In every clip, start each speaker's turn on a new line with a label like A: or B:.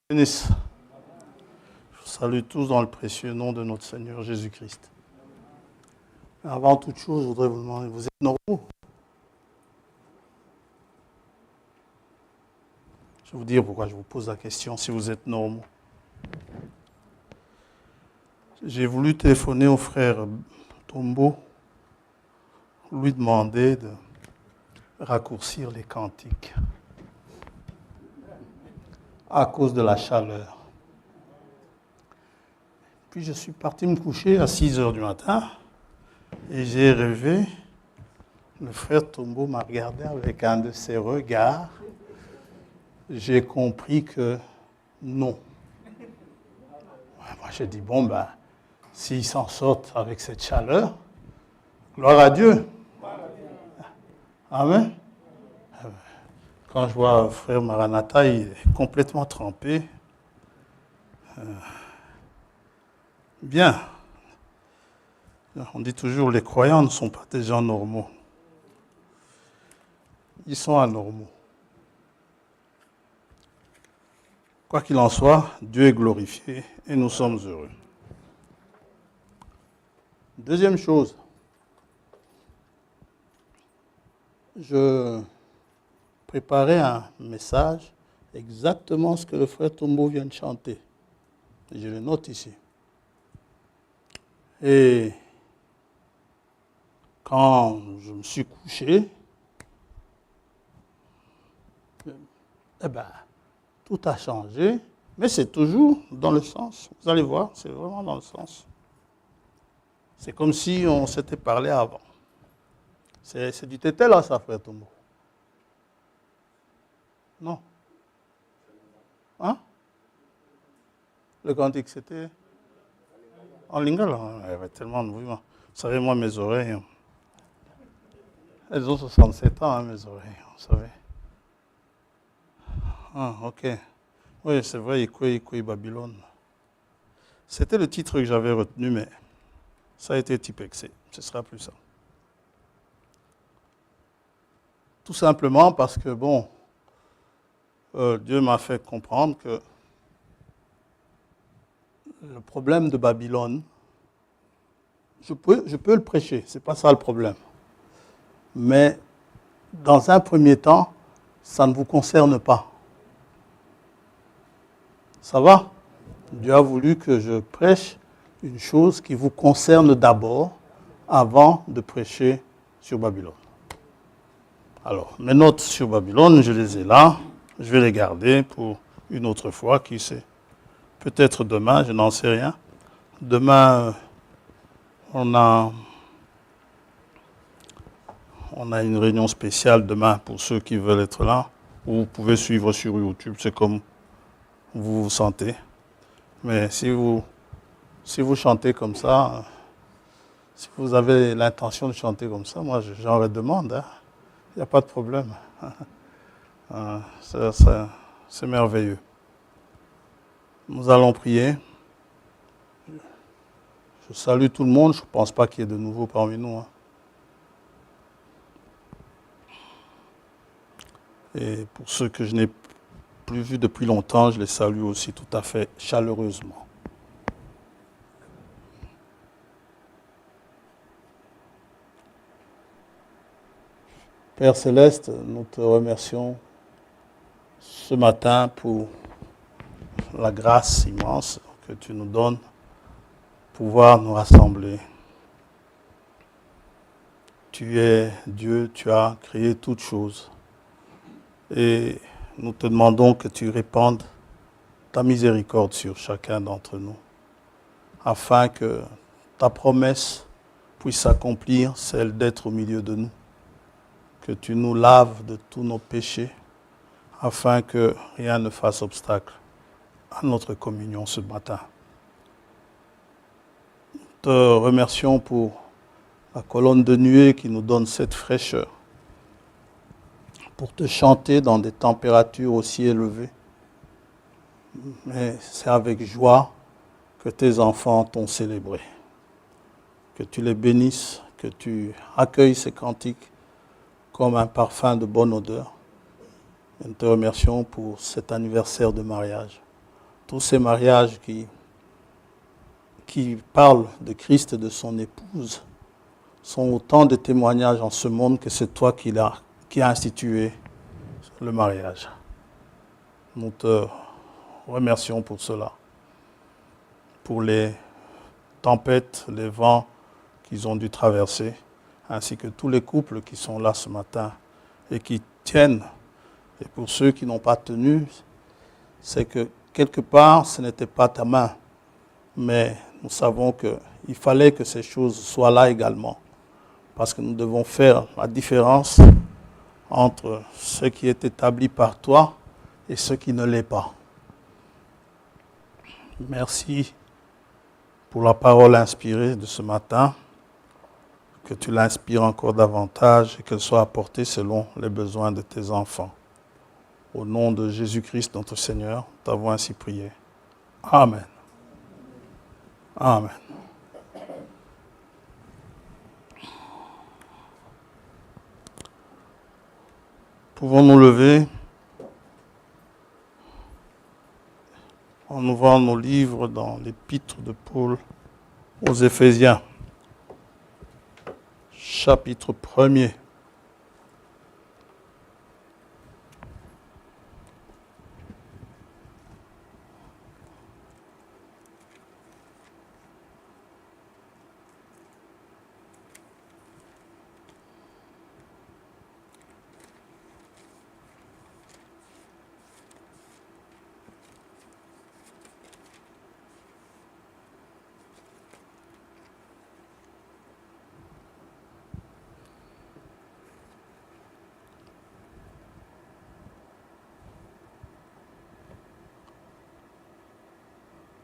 A: Bénisse. Je vous salue tous dans le précieux nom de notre Seigneur Jésus-Christ. Avant toute chose, je voudrais vous demander, vous êtes normaux? Je vais vous dire pourquoi je vous pose la question, si vous êtes normaux. J'ai voulu téléphoner au frère Tombo, lui demander de raccourcir les cantiques à cause de la chaleur. Puis je suis parti me coucher à 6 heures du matin et j'ai rêvé. Le frère Tombo m'a regardé avec un de ses regards. J'ai compris que non. Moi j'ai dit, bon ben, s'ils s'en sortent avec cette chaleur, gloire à Dieu. Amen. Quand je vois frère Maranatha, il est complètement trempé. Bien. On dit toujours, les croyants ne sont pas des gens normaux. Ils sont anormaux. Quoi qu'il en soit, Dieu est glorifié et nous sommes heureux. Deuxième chose, je préparais un message, exactement ce que le frère Tombo vient de chanter. Je le note ici. Et quand je me suis couché, eh bien, tout a changé, mais c'est toujours dans le sens. Vous allez voir, c'est vraiment dans le sens. C'est comme si on s'était parlé avant. C'est du tété là, ça, frère Tombo. Non. Hein? Le cantique, c'était en lingala. Il y avait tellement de mouvements. Vous savez, moi, mes oreilles, elles ont 67 ans, hein, mes oreilles, vous savez. Ah, ok. Oui, c'est vrai, Ikwe Babylone. C'était le titre que j'avais retenu, mais ça a été typexé. Ce sera plus ça. Tout simplement parce que, bon, Dieu m'a fait comprendre que le problème de Babylone, je peux le prêcher, ce n'est pas ça le problème. Mais dans un premier temps, ça ne vous concerne pas. Ça va? Dieu a voulu que je prêche une chose qui vous concerne d'abord avant de prêcher sur Babylone. Alors, mes notes sur Babylone, je les ai là. Je vais les garder pour une autre fois, qui sait. Peut-être demain, je n'en sais rien. Demain, on a une réunion spéciale demain pour ceux qui veulent être là. Vous pouvez suivre sur YouTube, c'est comme vous vous sentez. Mais si vous chantez comme ça, si vous avez l'intention de chanter comme ça, moi j'en redemande. Hein. Il n'y a pas de problème. C'est merveilleux. Nous allons prier. Je salue tout le monde. Je ne pense pas qu'il y ait de nouveaux parmi nous. Hein. Et pour ceux que je n'ai plus vus depuis longtemps, je les salue aussi tout à fait chaleureusement. Père Céleste, nous te remercions ce matin pour la grâce immense que tu nous donnes pour pouvoir nous rassembler. Tu es Dieu, tu as créé toutes choses. Et nous te demandons que tu répandes ta miséricorde sur chacun d'entre nous, afin que ta promesse puisse s'accomplir, celle d'être au milieu de nous. Que tu nous laves de tous nos péchés, afin que rien ne fasse obstacle à notre communion ce matin. Nous te remercions pour la colonne de nuée qui nous donne cette fraîcheur, pour te chanter dans des températures aussi élevées. Mais c'est avec joie que tes enfants t'ont célébré. Que tu les bénisses, que tu accueilles ces cantiques comme un parfum de bonne odeur. Et nous te remercions pour cet anniversaire de mariage. tous ces mariages qui parlent de Christ et de son épouse sont autant de témoignages en ce monde que c'est toi qui a institué le mariage. Nous te remercions pour cela, pour les tempêtes, les vents qu'ils ont dû traverser, ainsi que tous les couples qui sont là ce matin et qui tiennent. Et pour ceux qui n'ont pas tenu, c'est que quelque part, ce n'était pas ta main, mais nous savons qu'il fallait que ces choses soient là également, parce que nous devons faire la différence entre ce qui est établi par toi et ce qui ne l'est pas. Merci pour la parole inspirée de ce matin, que tu l'inspires encore davantage et qu'elle soit apportée selon les besoins de tes enfants. Au nom de Jésus-Christ, notre Seigneur, nous t'avons ainsi prié. Amen. Amen. Pouvons-nous lever en ouvrant nos livres dans l'épître de Paul aux Éphésiens, chapitre 1er.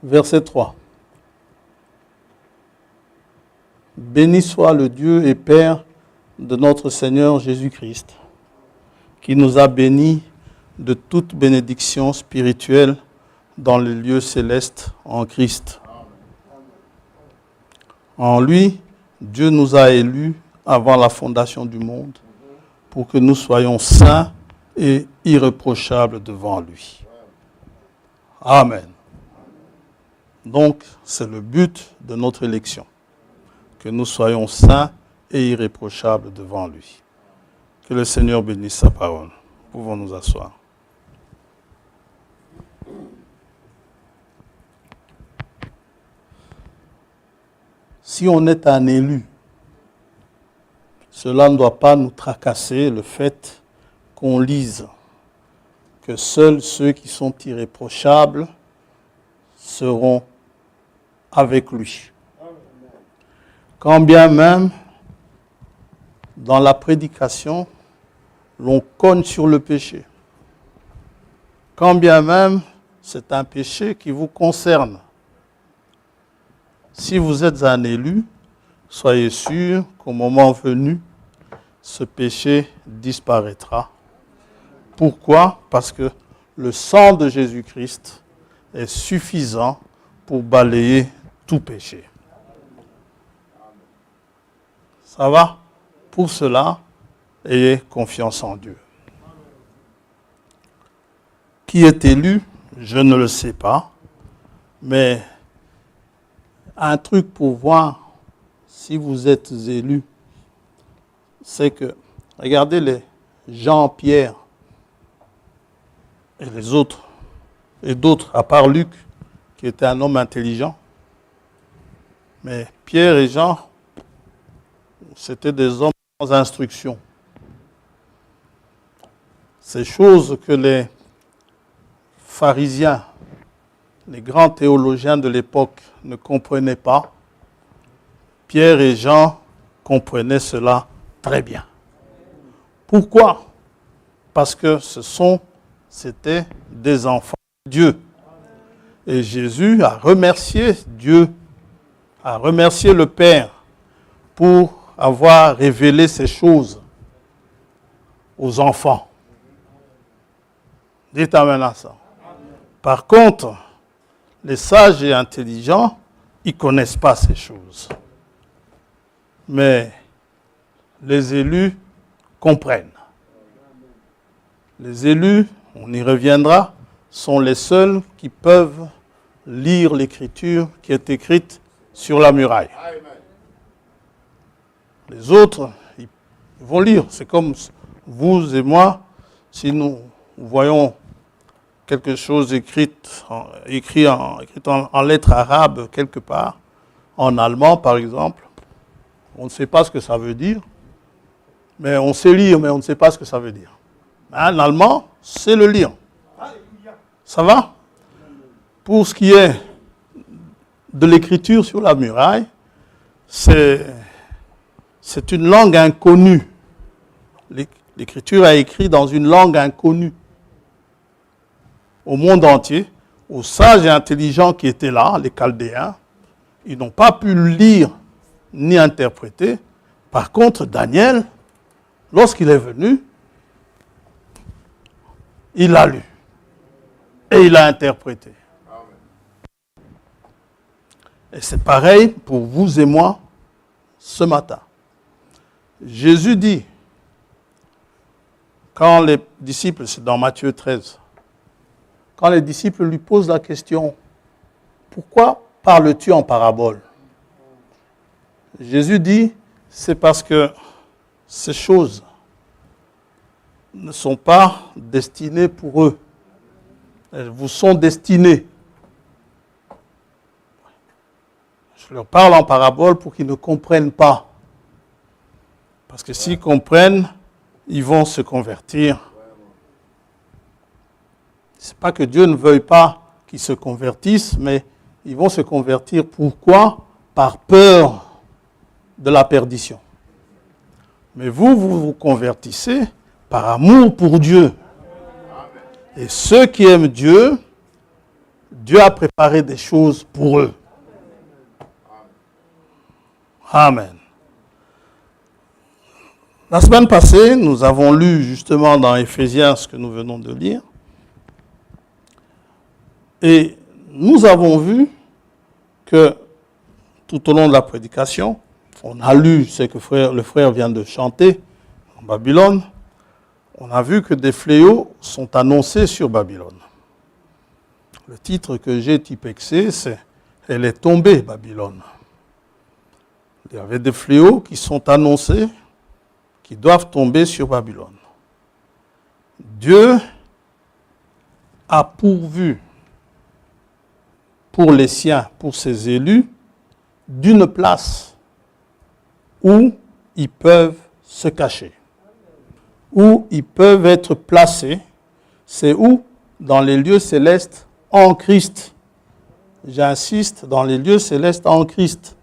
A: Verset 3. Béni soit le Dieu et Père de notre Seigneur Jésus-Christ, qui nous a bénis de toute bénédiction spirituelle dans les lieux célestes en Christ. En lui, Dieu nous a élus avant la fondation du monde pour que nous soyons saints et irréprochables devant lui. Amen. Donc, c'est le but de notre élection, que nous soyons saints et irréprochables devant lui. Que le Seigneur bénisse sa parole. Pouvons nous asseoir. Si on est un élu, cela ne doit pas nous tracasser le fait qu'on lise que seuls ceux qui sont irréprochables seront avec lui. Quand bien même, dans la prédication, l'on cogne sur le péché. Quand bien même, c'est un péché qui vous concerne. Si vous êtes un élu, soyez sûr qu'au moment venu, ce péché disparaîtra. Pourquoi? Parce que le sang de Jésus-Christ est suffisant pour balayer tout péché. Ça va? Pour cela, ayez confiance en Dieu. Qui est élu? Je ne le sais pas. Mais un truc pour voir si vous êtes élu, c'est que, regardez les Jean-Pierre et les autres, et d'autres, à part Luc, qui était un homme intelligent. Mais Pierre et Jean, c'était des hommes sans instruction. Ces choses que les pharisiens, les grands théologiens de l'époque ne comprenaient pas, Pierre et Jean comprenaient cela très bien. Pourquoi? Parce que c'était des enfants de Dieu. Et Jésus a remercié Dieu, a remercié le Père pour avoir révélé ces choses aux enfants. Dites amen à ça. Par contre, les sages et intelligents, ils ne connaissent pas ces choses. Mais les élus comprennent. Les élus, on y reviendra, sont les seuls qui peuvent lire l'écriture qui est écrite sur la muraille. Les autres, ils vont lire. C'est comme vous et moi, si nous voyons quelque chose écrit en lettres arabes quelque part, en allemand par exemple, on ne sait pas ce que ça veut dire, mais on sait lire, mais on ne sait pas ce que ça veut dire. En allemand, c'est le lire. Ça va? Pour ce qui est de l'écriture sur la muraille, c'est une langue inconnue. L'écriture est écrite dans une langue inconnue au monde entier, aux sages et intelligents qui étaient là, les Chaldéens. Ils n'ont pas pu lire ni interpréter. Par contre, Daniel, lorsqu'il est venu, il a lu et il a interprété. Et c'est pareil pour vous et moi ce matin. Jésus dit, quand les disciples, c'est dans Matthieu 13, quand les disciples lui posent la question, pourquoi parles-tu en parabole? Jésus dit, c'est parce que ces choses ne sont pas destinées pour eux. Elles vous sont destinées. Je leur parle en parabole pour qu'ils ne comprennent pas. Parce que s'ils comprennent, ils vont se convertir. Ce n'est pas que Dieu ne veuille pas qu'ils se convertissent, mais ils vont se convertir. Pourquoi? Par peur de la perdition. Mais vous vous convertissez par amour pour Dieu. Et ceux qui aiment Dieu, Dieu a préparé des choses pour eux. Amen. La semaine passée, nous avons lu justement dans Éphésiens ce que nous venons de lire. Et nous avons vu que tout au long de la prédication, on a lu ce que le frère vient de chanter en Babylone. On a vu que des fléaux sont annoncés sur Babylone. Le titre que j'ai typexé, c'est « Elle est tombée, Babylone ». Il y avait des fléaux qui sont annoncés, qui doivent tomber sur Babylone. Dieu a pourvu pour les siens, pour ses élus, d'une place où ils peuvent se cacher, où ils peuvent être placés. C'est où? Dans les lieux célestes en Christ. J'insiste, dans les lieux célestes en Christ,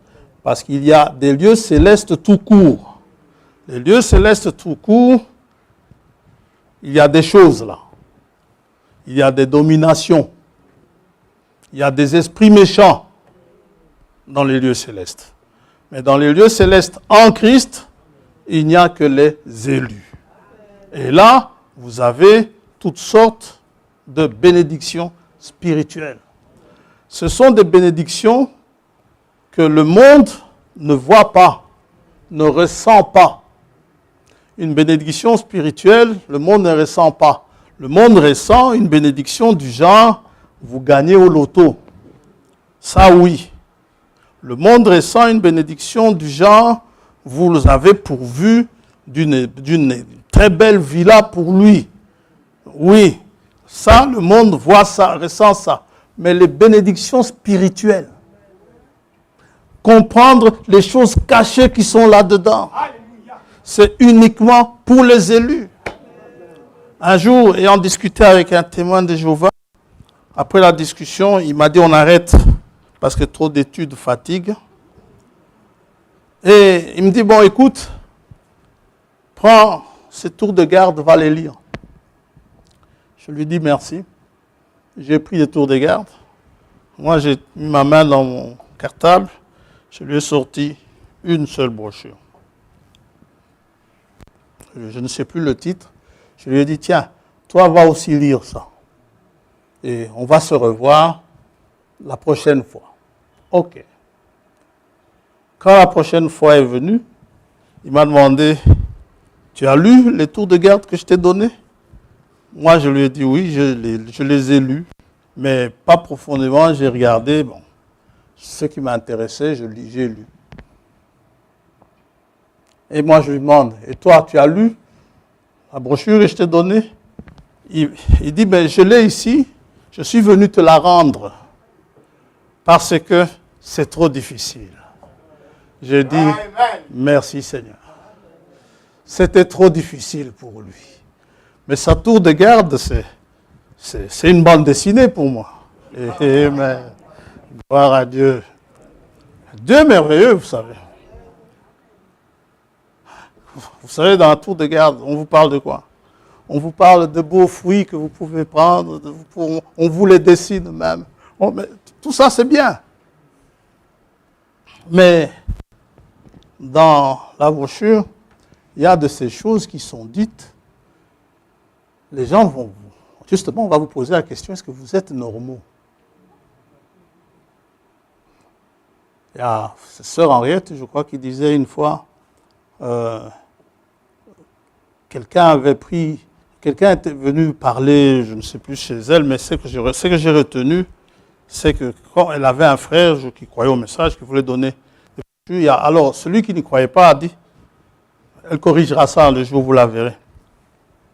A: parce qu'il y a des lieux célestes tout court. Les lieux célestes tout court, il y a des choses là. Il y a des dominations. Il y a des esprits méchants dans les lieux célestes. Mais dans les lieux célestes en Christ, il n'y a que les élus. Et là, vous avez toutes sortes de bénédictions spirituelles. Ce sont des bénédictions que le monde ne voit pas, ne ressent pas. Une bénédiction spirituelle, le monde ne ressent pas. Le monde ressent une bénédiction du genre, vous gagnez au loto. Ça, oui. Le monde ressent une bénédiction du genre, vous avez pourvu d'une très belle villa pour lui. Oui, ça, le monde voit ça, ressent ça. Mais les bénédictions spirituelles, comprendre les choses cachées qui sont là-dedans, c'est uniquement pour les élus. Un jour, ayant discuté avec un témoin de Jéhovah, après la discussion, il m'a dit on arrête parce que trop d'études fatiguent. Et il me dit, bon écoute, prends ces tours de garde, va les lire. Je lui dis merci. J'ai pris les tours de garde. Moi, j'ai mis ma main dans mon cartable. Je lui ai sorti une seule brochure. Je ne sais plus le titre. Je lui ai dit, tiens, toi, va aussi lire ça. Et on va se revoir la prochaine fois. OK. Quand la prochaine fois est venue, il m'a demandé, tu as lu les tours de garde que je t'ai donnés? Moi, je lui ai dit oui, je les ai lus. Mais pas profondément, j'ai regardé, bon, ce qui m'intéressait, j'ai lu. Et moi, je lui demande, et toi, tu as lu la brochure que je t'ai donnée? Il dit, ben, je l'ai ici, je suis venu te la rendre parce que c'est trop difficile. J'ai dit, merci Seigneur. C'était trop difficile pour lui. Mais sa tour de garde, c'est une bande dessinée pour moi. Amen. Gloire à Dieu. Dieu est merveilleux, vous savez. Vous savez, dans la tour de garde, on vous parle de quoi? On vous parle de beaux fruits que vous pouvez prendre, on vous les dessine même. Tout ça, c'est bien. Mais dans la brochure, il y a de ces choses qui sont dites. Les gens vont, justement, on va vous poser la question, est-ce que vous êtes normaux? Il y a sœur Henriette, je crois, qui disait une fois, quelqu'un était venu parler, je ne sais plus chez elle, mais ce que j'ai retenu, c'est que quand elle avait un frère qui croyait au message, qui voulait donner, alors celui qui n'y croyait pas a dit, elle corrigera ça le jour où vous la verrez.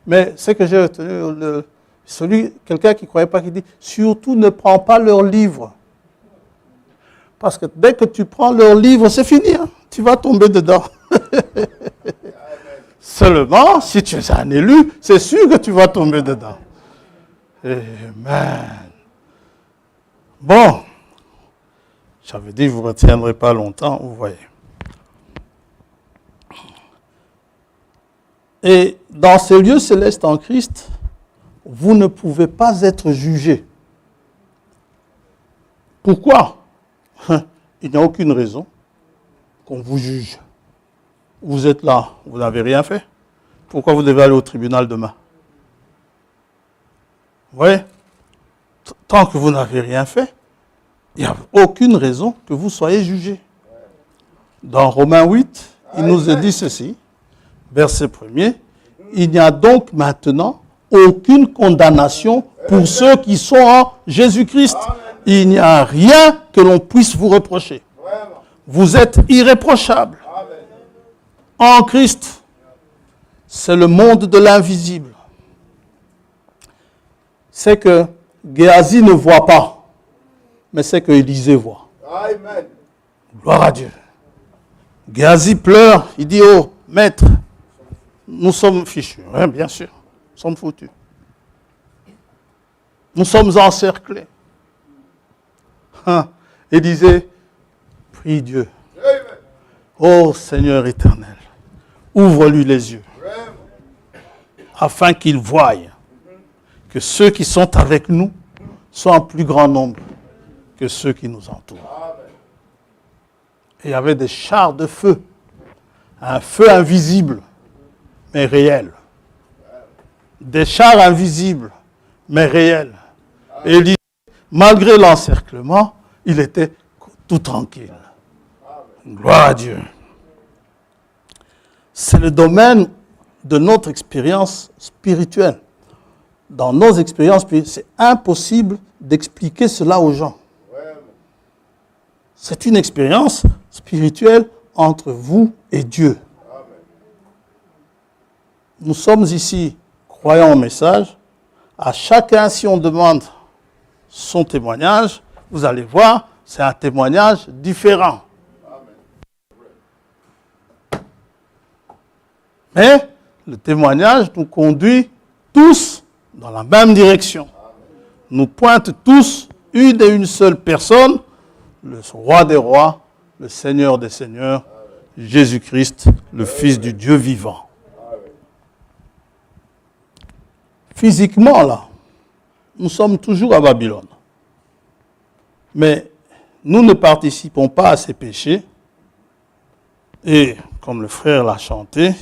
A: Mais ce que j'ai retenu, quelqu'un qui ne croyait pas, qui dit, surtout ne prends pas leurs livres. Parce que dès que tu prends leurs livres, c'est fini, hein? Tu vas tomber dedans. Seulement, si tu es un élu, c'est sûr que tu vas tomber dedans. Amen. Bon, j'avais dit, vous ne retiendrez pas longtemps, vous voyez. Et dans ces lieux célestes en Christ, vous ne pouvez pas être jugé. Pourquoi? Il n'y a aucune raison qu'on vous juge. Vous êtes là, vous n'avez rien fait. Pourquoi vous devez aller au tribunal demain? Vous voyez? Tant que vous n'avez rien fait, il n'y a aucune raison que vous soyez jugé. Dans Romains 8, il nous est dit ceci, verset 1er, il n'y a donc maintenant aucune condamnation pour ceux qui sont en Jésus-Christ. Il n'y a rien que l'on puisse vous reprocher. Vous êtes irréprochable. En Christ, c'est le monde de l'invisible. C'est que Géasi ne voit pas, mais c'est que Élisée voit. Amen. Gloire à Dieu. Géasi pleure, il dit, oh, maître, nous sommes fichus. Oui, bien sûr, nous sommes foutus. Nous sommes encerclés. Élisée, prie Dieu. Ô Seigneur éternel, ouvre-lui les yeux, afin qu'il voie que ceux qui sont avec nous sont en plus grand nombre que ceux qui nous entourent. Et il y avait des chars de feu, un feu invisible, mais réel. Des chars invisibles, mais réels. Et Élisée, malgré l'encerclement, il était tout tranquille. Gloire à Dieu. C'est le domaine de notre expérience spirituelle. Dans nos expériences spirituelles, c'est impossible d'expliquer cela aux gens. C'est une expérience spirituelle entre vous et Dieu. Nous sommes ici, croyants au message. À chacun, si on demande son témoignage, vous allez voir, c'est un témoignage différent. Mais le témoignage nous conduit tous dans la même direction. Nous pointe tous une et une seule personne, le roi des rois, le Seigneur des seigneurs, Jésus-Christ, le Fils du Dieu vivant. Physiquement, là, nous sommes toujours à Babylone. Mais nous ne participons pas à ces péchés. Et comme le frère l'a chanté,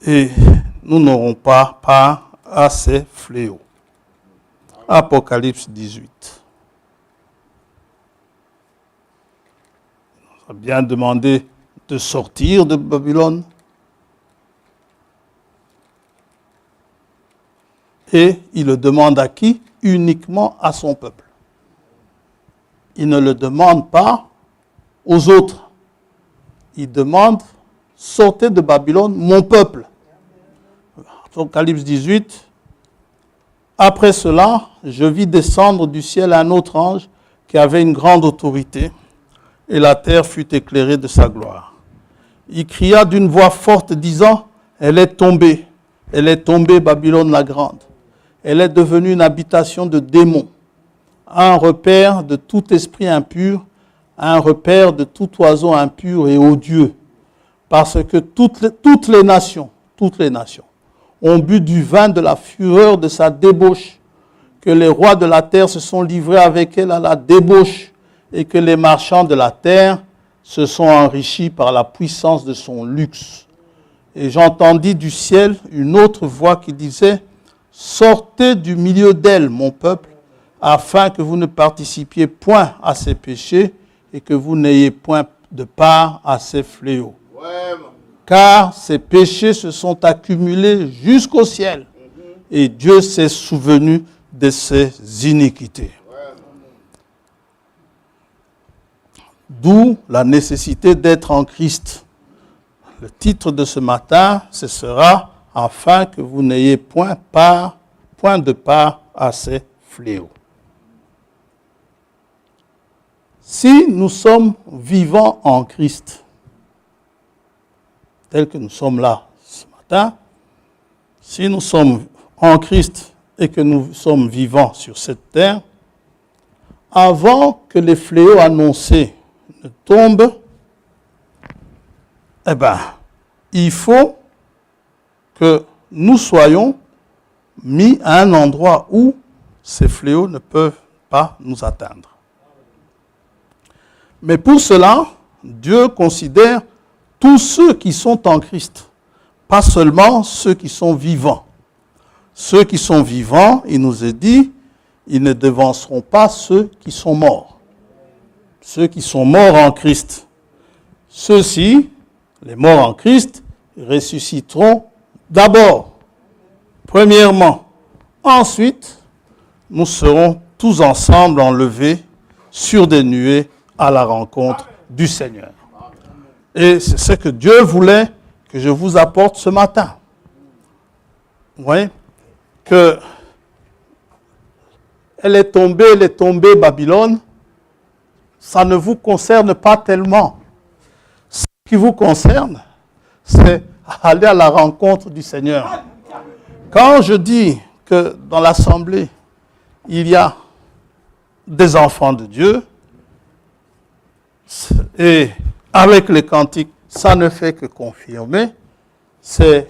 A: et nous n'aurons pas part à ces fléaux. Apocalypse 18. On a bien demandé de sortir de Babylone. Et il le demande à qui? uniquement à son peuple. Il ne le demande pas aux autres. Il demande, sortez de Babylone, mon peuple. Apocalypse 18. Après cela, je vis descendre du ciel un autre ange qui avait une grande autorité, et la terre fut éclairée de sa gloire. Il cria d'une voix forte, disant, elle est tombée, Babylone la grande. Elle est devenue une habitation de démons, un repère de tout esprit impur, un repère de tout oiseau impur et odieux, parce que toutes les nations ont bu du vin de la fureur de sa débauche, que les rois de la terre se sont livrés avec elle à la débauche, et que les marchands de la terre se sont enrichis par la puissance de son luxe. Et j'entendis du ciel une autre voix qui disait, « Sortez du milieu d'elle, mon peuple, afin que vous ne participiez point à ses péchés et que vous n'ayez point de part à ses fléaux. Car ses péchés se sont accumulés jusqu'au ciel, et Dieu s'est souvenu de ses iniquités. » D'où la nécessité d'être en Christ. Le titre de ce matin, ce sera « Afin que vous n'ayez point de part à ces fléaux ». Si nous sommes vivants en Christ, tel que nous sommes là ce matin, si nous sommes en Christ et que nous sommes vivants sur cette terre, avant que les fléaux annoncés ne tombent, il faut que nous soyons mis à un endroit où ces fléaux ne peuvent pas nous atteindre. Mais pour cela, Dieu considère tous ceux qui sont en Christ, pas seulement ceux qui sont vivants. Ceux qui sont vivants, il nous est dit, ils ne devanceront pas ceux qui sont morts. Ceux qui sont morts en Christ. Ceux-ci, les morts en Christ, ressusciteront d'abord, premièrement. Ensuite, nous serons tous ensemble enlevés sur des nuées à la rencontre du Seigneur. Et c'est ce que Dieu voulait que je vous apporte ce matin. Vous voyez que elle est tombée, Babylone, ça ne vous concerne pas tellement. Ce qui vous concerne, c'est aller à la rencontre du Seigneur. Quand je dis que dans l'assemblée, il y a des enfants de Dieu, et avec les cantiques, ça ne fait que confirmer. Vous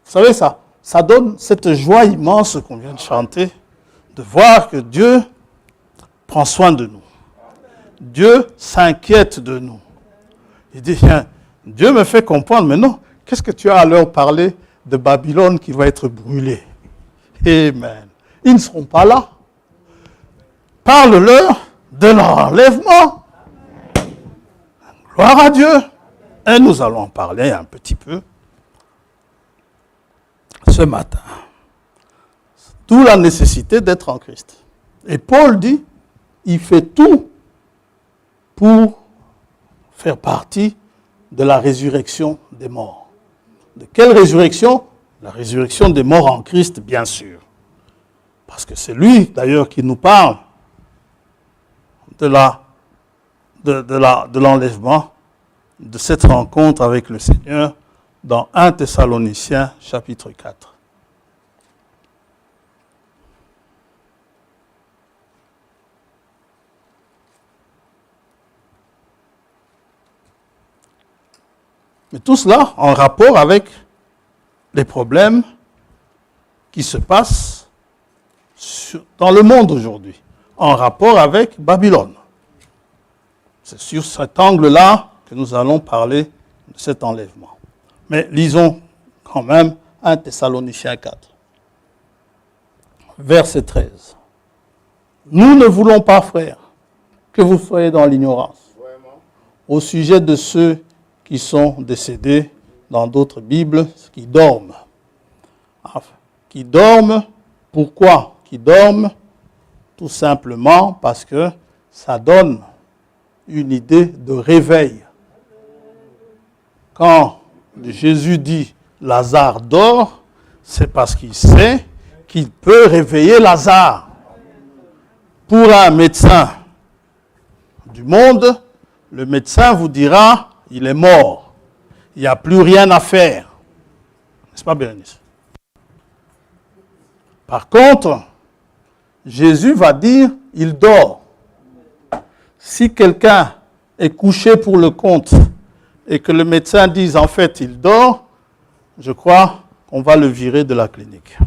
A: savez ça donne cette joie immense qu'on vient de chanter, de voir que Dieu prend soin de nous. Dieu s'inquiète de nous. Il dit, Dieu me fait comprendre, mais non, qu'est-ce que tu as à leur parler de Babylone qui va être brûlée? Amen. Ils ne seront pas là. Parle-leur de l'enlèvement. Gloire à Dieu. Et nous allons en parler un petit peu ce matin. D'où la nécessité d'être en Christ. Et Paul dit, il fait tout pour faire partie de la résurrection des morts. De quelle résurrection? La résurrection des morts en Christ, bien sûr. Parce que c'est lui, d'ailleurs, qui nous parle de l'enlèvement, de cette rencontre avec le Seigneur dans 1 Thessaloniciens, chapitre 4. Mais tout cela en rapport avec les problèmes qui se passent dans le monde aujourd'hui, en rapport avec Babylone. C'est sur cet angle-là que nous allons parler de cet enlèvement. Mais lisons quand même 1 Thessaloniciens 4, verset 13. Nous ne voulons pas, frères, que vous soyez dans l'ignorance au sujet de ceux qui sont décédés dans d'autres Bibles, qui dorment. Qui dorment Pourquoi qu'ils dorment? Tout simplement parce que ça donne une idée de réveil. Quand Jésus dit Lazare dort, c'est parce qu'il sait qu'il peut réveiller Lazare. Pour un médecin du monde, le médecin vous dira il est mort. Il n'y a plus rien à faire. N'est-ce pas, Bérénice? Par contre, Jésus va dire il dort. Si quelqu'un est couché pour le compte et que le médecin dise en fait il dort, je crois qu'on va le virer de la clinique.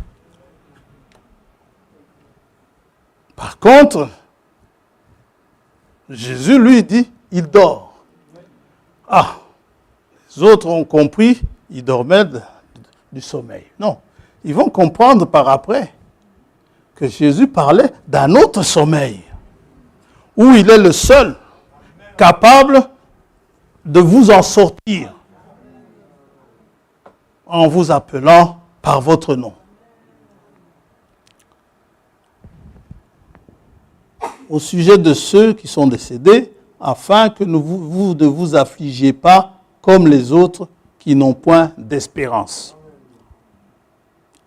A: Par contre, Jésus lui dit il dort. Ah, les autres ont compris, il dormait du sommeil. Non, ils vont comprendre par après que Jésus parlait d'un autre sommeil, où il est le seul capable de vous en sortir en vous appelant par votre nom. Au sujet de ceux qui sont décédés, afin que vous ne vous affligiez pas comme les autres qui n'ont point d'espérance.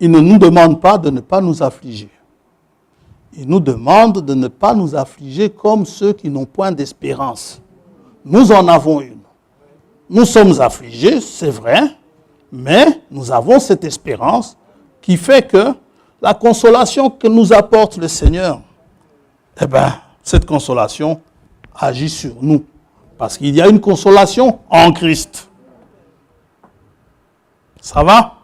A: Il ne nous demande pas de ne pas nous affliger. Il nous demande de ne pas nous affliger comme ceux qui n'ont point d'espérance. Nous en avons une. Nous sommes affligés, c'est vrai, mais nous avons cette espérance qui fait que la consolation que nous apporte le Seigneur, eh bien, cette consolation agit sur nous. Parce qu'il y a une consolation en Christ. Ça va?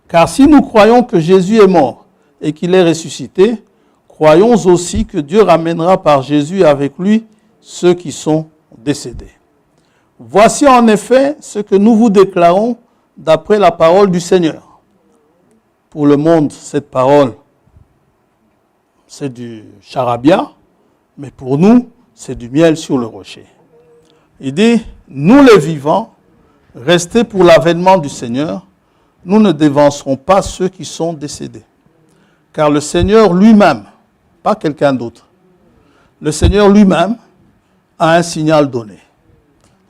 A: Car si nous croyons que Jésus est mort et qu'il est ressuscité, croyons aussi que Dieu ramènera par Jésus avec lui ceux qui sont décédés. Voici en effet ce que nous vous déclarons d'après la parole du Seigneur. Pour le monde, cette parole, c'est du charabia, mais pour nous, c'est du miel sur le rocher. Il dit, nous les vivants, restés pour l'avènement du Seigneur, nous ne dévancerons pas ceux qui sont décédés. Car le Seigneur lui-même, pas quelqu'un d'autre, le Seigneur lui-même a un signal donné.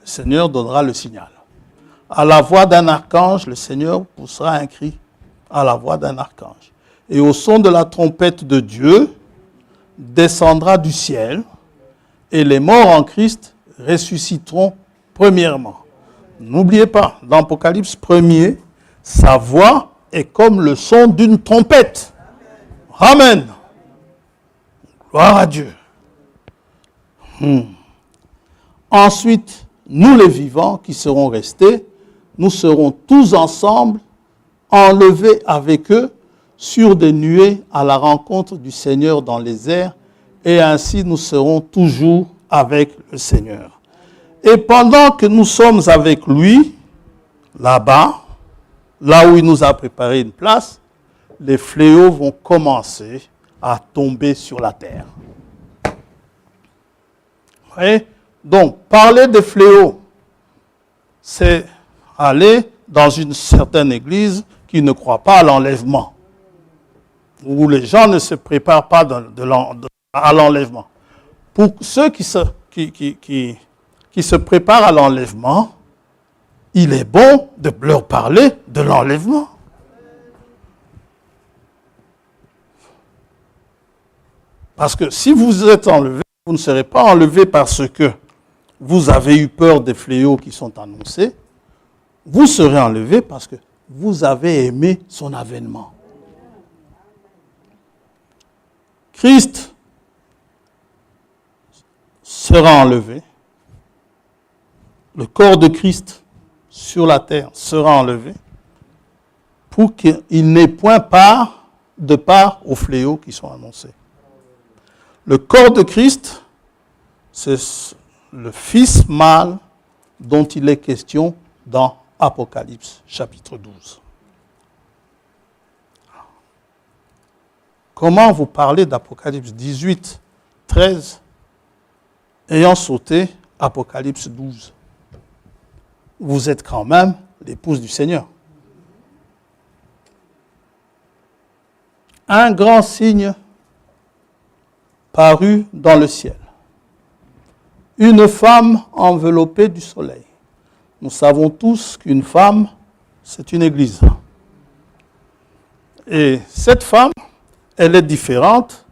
A: Le Seigneur donnera le signal. À la voix d'un archange, le Seigneur poussera un cri à la voix d'un archange. Et au son de la trompette de Dieu, descendra du ciel, et les morts en Christ ressusciteront premièrement. N'oubliez pas, dans Apocalypse 1er, sa voix est comme le son d'une trompette. Amen. Gloire à Dieu. Ensuite, nous les vivants qui serons restés, nous serons tous ensemble enlevés avec eux sur des nuées à la rencontre du Seigneur dans les airs, et ainsi nous serons toujours avec le Seigneur. Et pendant que nous sommes avec lui, là-bas, là où il nous a préparé une place, les fléaux vont commencer à tomber sur la terre. Vous voyez? Donc, parler des fléaux, c'est aller dans une certaine église qui ne croit pas à l'enlèvement, où les gens ne se préparent pas à l'enlèvement. Pour ceux qui se préparent à l'enlèvement, il est bon de leur parler de l'enlèvement. Parce que si vous êtes enlevé, vous ne serez pas enlevé parce que vous avez eu peur des fléaux qui sont annoncés. Vous serez enlevé parce que vous avez aimé son avènement. Christ sera enlevé. Le corps de Christ sur la terre sera enlevé pour qu'il n'ait point part aux fléaux qui sont annoncés. Le corps de Christ, c'est le Fils mâle dont il est question dans Apocalypse chapitre 12. Comment vous parlez d'Apocalypse 18, 13, ayant sauté Apocalypse 12? Vous êtes quand même l'épouse du Seigneur. un grand signe parut dans le ciel. Une femme enveloppée du soleil. Nous savons tous qu'une femme, c'est une église. Et cette femme, elle est différente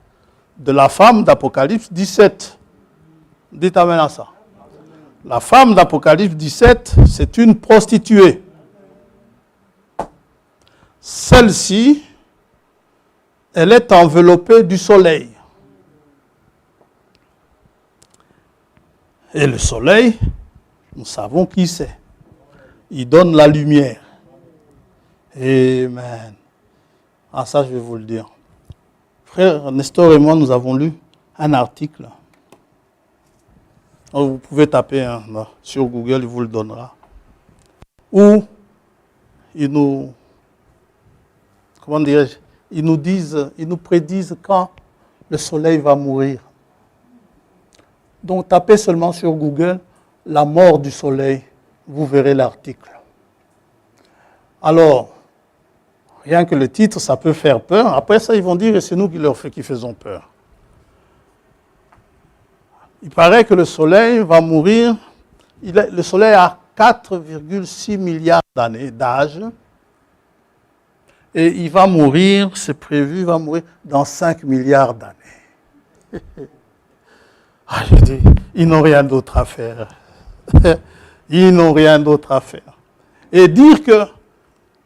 A: de la femme d'Apocalypse 17. Dites amen à ça. La femme d'Apocalypse 17, c'est une prostituée. Celle-ci, elle est enveloppée du soleil. Et le soleil, nous savons qui c'est. Il donne la lumière. Amen. Ah, ça, je vais vous le dire. Frère Nestor et moi, nous avons lu un article. Vous pouvez taper sur Google, il vous le donnera. Où ils nous, comment dirais-je, ils nous prédisent quand le soleil va mourir. Donc, tapez seulement sur Google la mort du soleil, vous verrez l'article. Alors, rien que le titre, ça peut faire peur. Après ça, ils vont dire, et c'est nous qui faisons peur. Il paraît que le soleil va mourir, le soleil a 4,6 milliards d'années d'âge, et il va mourir, c'est prévu, il va mourir dans 5 milliards d'années. Ah, je dis, ils n'ont rien d'autre à faire. Ils n'ont rien d'autre à faire. Et dire que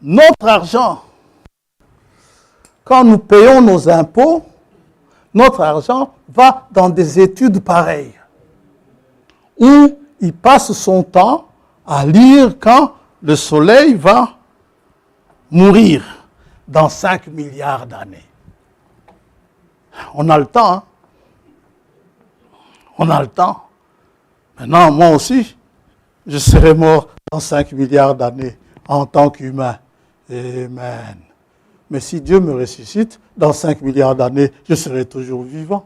A: notre argent, quand nous payons nos impôts, notre argent va dans des études pareilles, où il passe son temps à lire quand le soleil va mourir dans 5 milliards d'années. On a le temps, hein? On a le temps. Maintenant, moi aussi, je serai mort dans 5 milliards d'années en tant qu'humain. Amen. Mais si Dieu me ressuscite, dans 5 milliards d'années, je serai toujours vivant.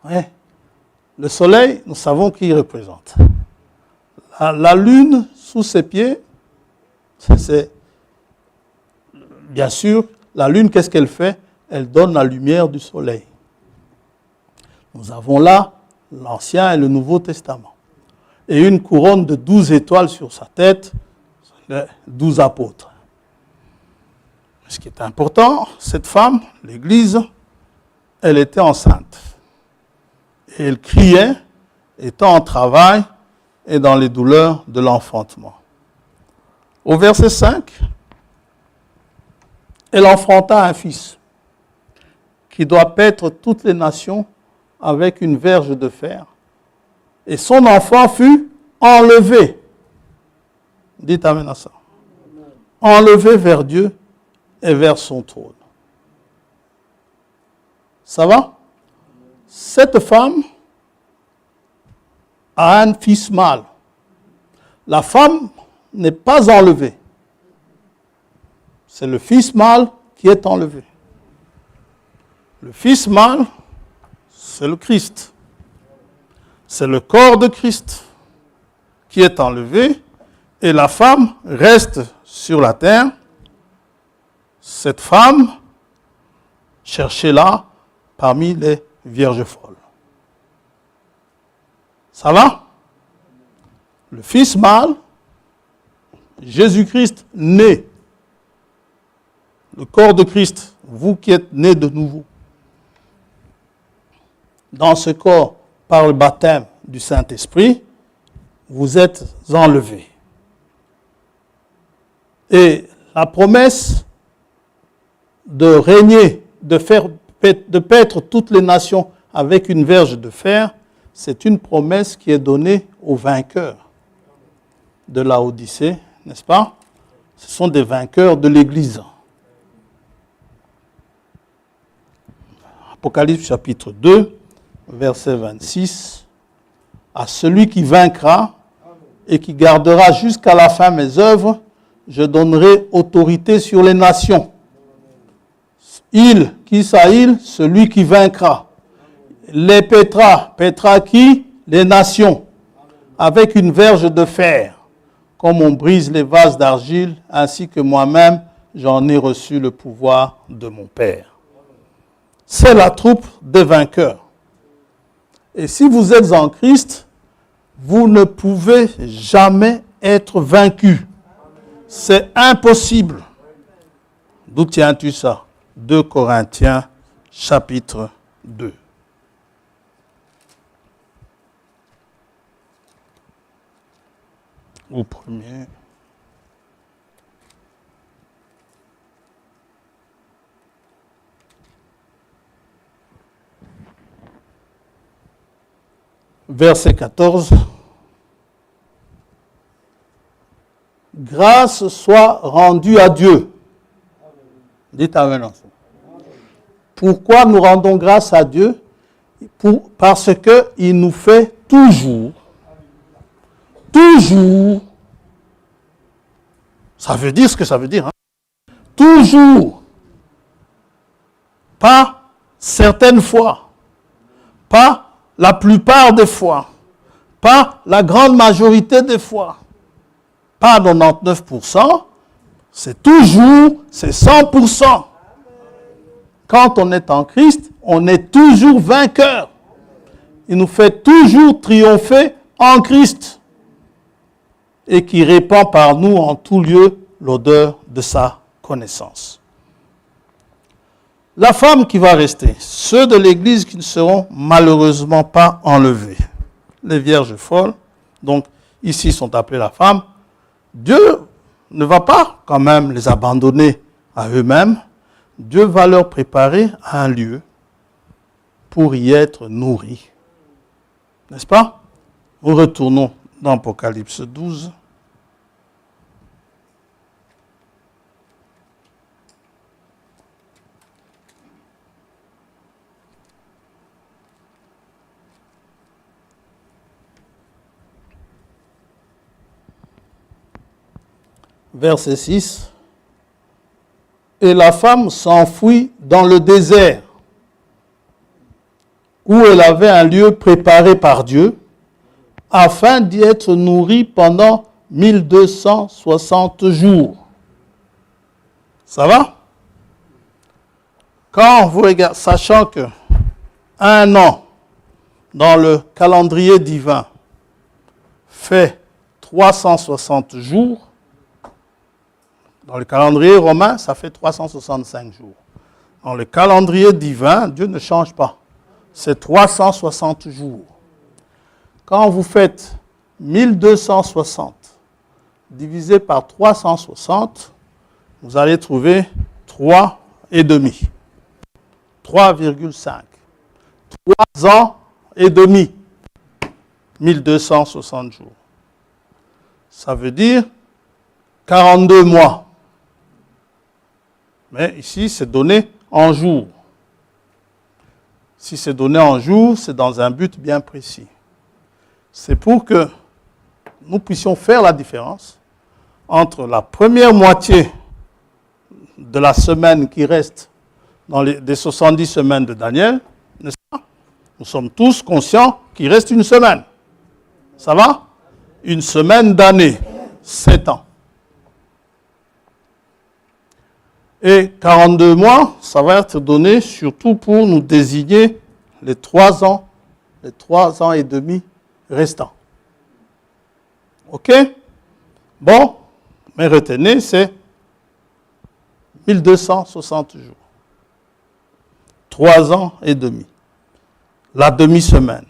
A: Ouais. Le soleil, nous savons qui il représente. La lune, sous ses pieds, c'est bien sûr, la lune, qu'est-ce qu'elle fait? Elle donne la lumière du soleil. Nous avons là l'Ancien et le Nouveau Testament. Et une couronne de 12 étoiles sur sa tête, les 12 apôtres. Ce qui est important, cette femme, l'Église, elle était enceinte. Et elle criait, étant en travail et dans les douleurs de l'enfantement. Au verset 5, elle enfanta un fils qui doit paître toutes les nations avec une verge de fer. Et son enfant fut enlevé. Dites amen à ça. Enlevé vers Dieu et vers son trône. Ça va? Cette femme a un fils mâle. La femme n'est pas enlevée. C'est le fils mâle qui est enlevé. Le fils mâle, c'est le Christ. C'est le corps de Christ qui est enlevé et la femme reste sur la terre. Cette femme, cherchez-la parmi les vierges folles. Ça va? Le fils mâle, Jésus-Christ né. Le corps de Christ, vous qui êtes nés de nouveau. Dans ce corps, par le baptême du Saint-Esprit, vous êtes enlevés. Et la promesse de régner, de paître toutes les nations avec une verge de fer, c'est une promesse qui est donnée aux vainqueurs de la Odyssée, n'est-ce pas? Ce sont des vainqueurs de l'Église. Apocalypse chapitre 2, verset 26. À celui qui vaincra et qui gardera jusqu'à la fin mes œuvres, je donnerai autorité sur les nations. Il, qui ça-il? Celui qui vaincra. Les pètera qui? Les nations, avec une verge de fer, comme on brise les vases d'argile, ainsi que moi-même, j'en ai reçu le pouvoir de mon Père. C'est la troupe des vainqueurs. Et si vous êtes en Christ, vous ne pouvez jamais être vaincu. C'est impossible. D'où tiens-tu ça? 2 Corinthiens, chapitre 2. Au premier. Verset 14. Grâce soit rendue à Dieu. Dites amen. Pourquoi nous rendons grâce à Dieu? Parce qu'il nous fait toujours, ça veut dire ce que ça veut dire, hein? Toujours, pas certaines fois, pas la plupart des fois, pas la grande majorité des fois, pas 99%, c'est toujours, c'est 100%. Quand on est en Christ, on est toujours vainqueur. Il nous fait toujours triompher en Christ et qui répand par nous en tout lieu l'odeur de sa connaissance. La femme qui va rester, ceux de l'Église qui ne seront malheureusement pas enlevés, les vierges folles, donc ici sont appelées la femme, Dieu ne va pas quand même les abandonner à eux-mêmes. Dieu va leur préparer un lieu pour y être nourris. N'est-ce pas? Nous retournons dans Apocalypse 12. Verset 6. Et la femme s'enfuit dans le désert, où elle avait un lieu préparé par Dieu, afin d'y être nourrie pendant 1260 jours. Ça va? Quand vous regardez, sachant que un an dans le calendrier divin fait 360 jours, dans le calendrier romain, ça fait 365 jours. Dans le calendrier divin, Dieu ne change pas. C'est 360 jours. Quand vous faites 1260 divisé par 360, vous allez trouver 3,5. 3,5. 3 ans et demi. 1260 jours. Ça veut dire 42 mois. Mais ici, c'est donné en jours. Si c'est donné en jours, c'est dans un but bien précis. C'est pour que nous puissions faire la différence entre la première moitié de la semaine qui reste dans des 70 semaines de Daniel, n'est-ce pas? Nous sommes tous conscients qu'il reste une semaine. Ça va? Une semaine d'année, 7 ans. Et 42 mois, ça va être donné surtout pour nous désigner les 3 ans et demi restants. OK? Bon, mais retenez, c'est 1260 jours. 3 ans et demi. La demi-semaine.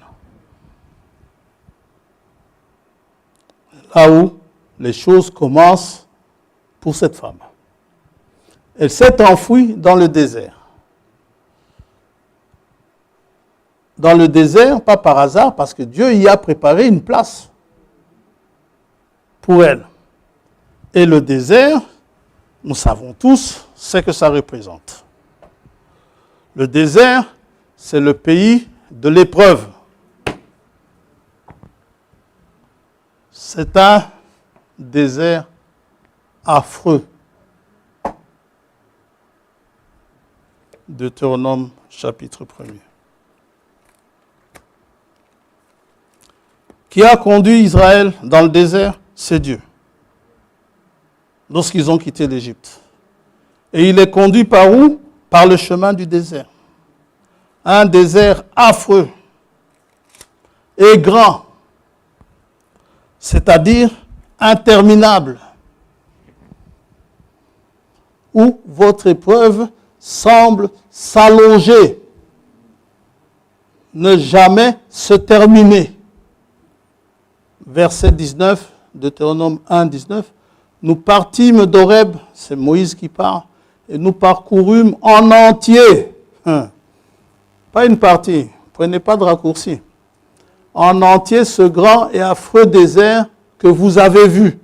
A: Là où les choses commencent pour cette femme. Elle s'est enfouie dans le désert. Dans le désert, pas par hasard, parce que Dieu y a préparé une place pour elle. Et le désert, nous savons tous ce que ça représente. Le désert, c'est le pays de l'épreuve. C'est un désert affreux. Deutéronome chapitre 1er. Qui a conduit Israël dans le désert? C'est Dieu. Lorsqu'ils ont quitté l'Égypte. Et il est conduit par où? Par le chemin du désert. Un désert affreux et grand, c'est-à-dire interminable, où votre épreuve semble s'allonger, ne jamais se terminer. Verset 19, Deutéronome 1, 19. Nous partîmes d'Horeb, c'est Moïse qui parle, et nous parcourûmes en entier. Pas une partie, prenez pas de raccourci. En entier ce grand et affreux désert que vous avez vu.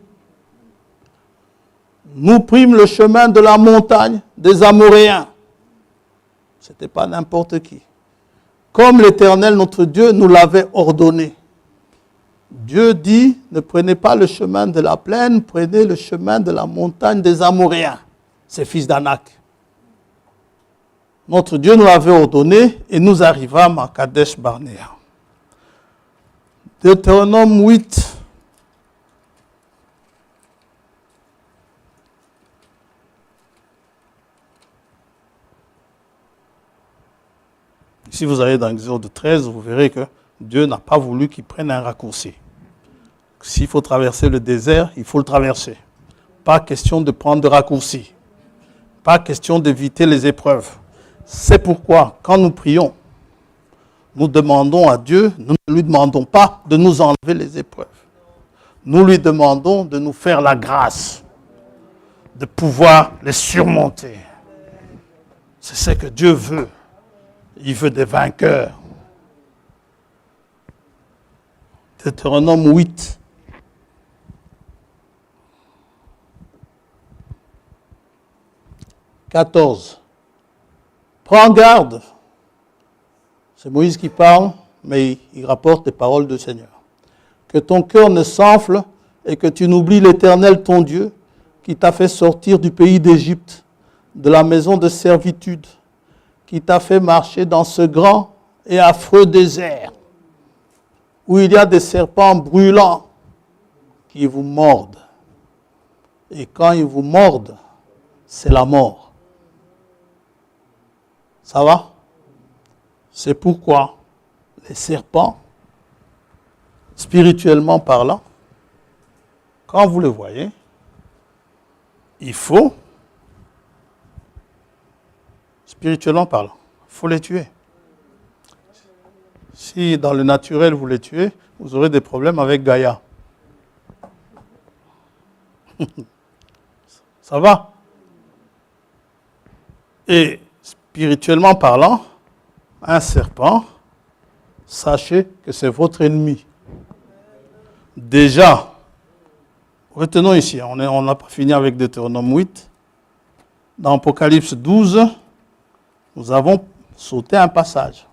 A: Nous prîmes le chemin de la montagne des Amoréens. Ce n'était pas n'importe qui. Comme l'Éternel, notre Dieu, nous l'avait ordonné. Dieu dit, ne prenez pas le chemin de la plaine, prenez le chemin de la montagne des Amoréens, ces fils d'Anak. Notre Dieu nous l'avait ordonné et nous arrivâmes à Kadesh Barnéa. Deutéronome 8. Si vous allez dans Exode 13, vous verrez que Dieu n'a pas voulu qu'il prenne un raccourci. S'il faut traverser le désert, il faut le traverser. Pas question de prendre de raccourci. Pas question d'éviter les épreuves. C'est pourquoi, quand nous prions, nous demandons à Dieu, nous ne lui demandons pas de nous enlever les épreuves. Nous lui demandons de nous faire la grâce, de pouvoir les surmonter. C'est ce que Dieu veut. Il veut des vainqueurs. Deutéronome 8. « 14. Prends garde. » C'est Moïse qui parle, mais il rapporte les paroles du Seigneur. « Que ton cœur ne s'enfle et que tu n'oublies l'Éternel ton Dieu qui t'a fait sortir du pays d'Égypte, de la maison de servitude, qui t'a fait marcher dans ce grand et affreux désert, où il y a des serpents brûlants qui vous mordent. Et quand ils vous mordent, c'est la mort. Ça va? C'est pourquoi les serpents, spirituellement parlant, quand vous les voyez, il faut, spirituellement parlant, il faut les tuer. Si dans le naturel vous les tuez, vous aurez des problèmes avec Gaïa. Ça va? Et spirituellement parlant, un serpent, sachez que c'est votre ennemi. Déjà, retenons ici, on n'a pas fini avec Deutéronome 8. Dans Apocalypse 12, nous avons sauté un passage.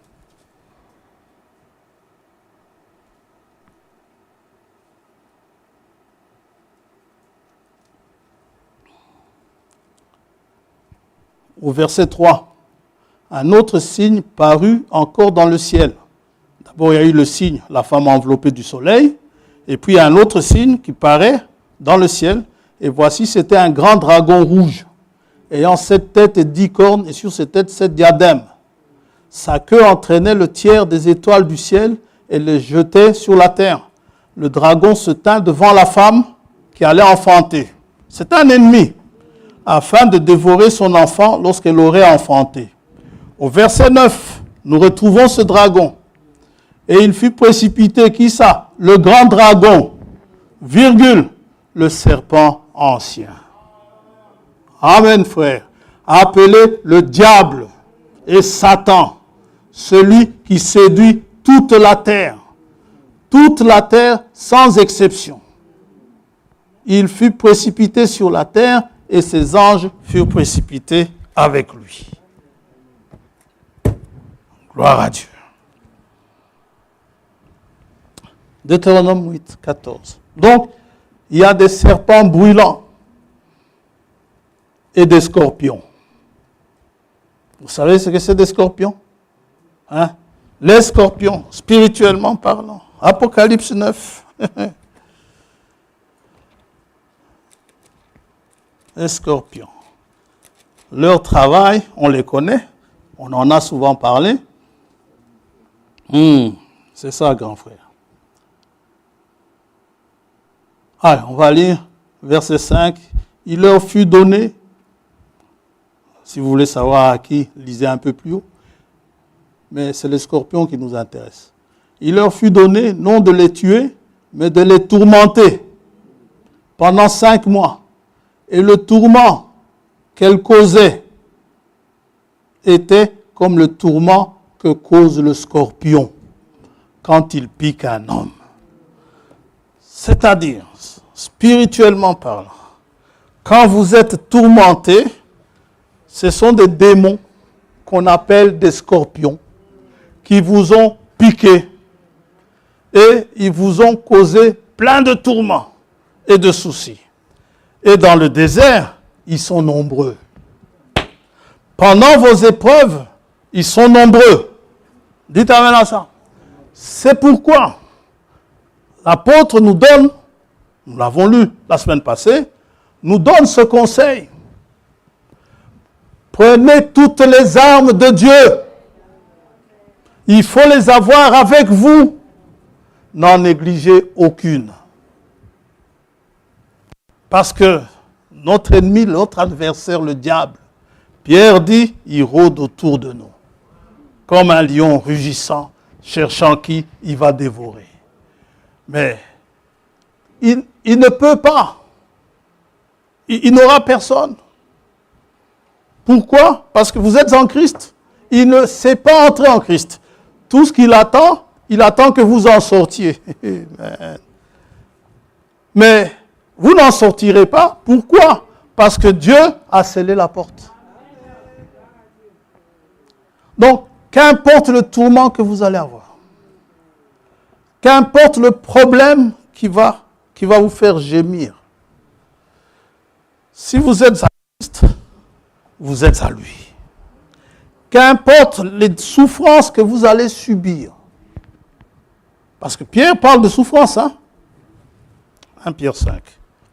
A: Au verset 3, un autre signe parut encore dans le ciel. D'abord, il y a eu le signe, la femme enveloppée du soleil, et puis il y a un autre signe qui paraît dans le ciel, et voici, c'était un grand dragon rouge, ayant 7 têtes et 10 cornes, et sur ses têtes 7 diadèmes. Sa queue entraînait le tiers des étoiles du ciel et les jetait sur la terre. Le dragon se tint devant la femme qui allait enfanter. C'est un ennemi, afin de dévorer son enfant lorsqu'elle aurait enfanté. Au verset 9, nous retrouvons ce dragon. Et il fut précipité, qui ça? Le grand dragon, virgule, le serpent ancien. Amen, frère. Appelé le diable et Satan, celui qui séduit toute la terre sans exception. Il fut précipité sur la terre et ses anges furent précipités avec lui. Gloire à Dieu. Deutéronome 8, 14. Donc, il y a des serpents brûlants et des scorpions. Vous savez ce que c'est des scorpions? Hein? Les scorpions, spirituellement parlant. Apocalypse 9. Les scorpions. Leur travail, on les connaît. On en a souvent parlé. C'est ça, grand frère. Allez, on va lire verset 5. Il leur fut donné, si vous voulez savoir à qui, lisez un peu plus haut, mais c'est les scorpions qui nous intéressent. Il leur fut donné, non de les tuer, mais de les tourmenter pendant 5 mois. Et le tourment qu'elles causaient était comme le tourment que cause le scorpion quand il pique un homme. C'est-à-dire, spirituellement parlant, quand vous êtes tourmenté, ce sont des démons qu'on appelle des scorpions qui vous ont piqué et ils vous ont causé plein de tourments et de soucis. Et dans le désert, ils sont nombreux. Pendant vos épreuves, ils sont nombreux. Dites amen à ça. C'est pourquoi l'apôtre nous donne, nous l'avons lu la semaine passée, nous donne ce conseil. Prenez toutes les armes de Dieu. Il faut les avoir avec vous. N'en négligez aucune. Parce que notre ennemi, notre adversaire, le diable, Pierre dit, il rôde autour de nous. Comme un lion rugissant, cherchant qui il va dévorer. Mais il ne peut pas. Il n'aura personne. Pourquoi? Parce que vous êtes en Christ. Il ne sait pas entrer en Christ. Tout ce qu'il attend, il attend que vous en sortiez. Mais vous n'en sortirez pas. Pourquoi? Parce que Dieu a scellé la porte. Donc, qu'importe le tourment que vous allez avoir, qu'importe le problème qui va vous faire gémir, si vous êtes à Christ, vous êtes à lui. Qu'importe les souffrances que vous allez subir, parce que Pierre parle de souffrance, 1 Pierre 5.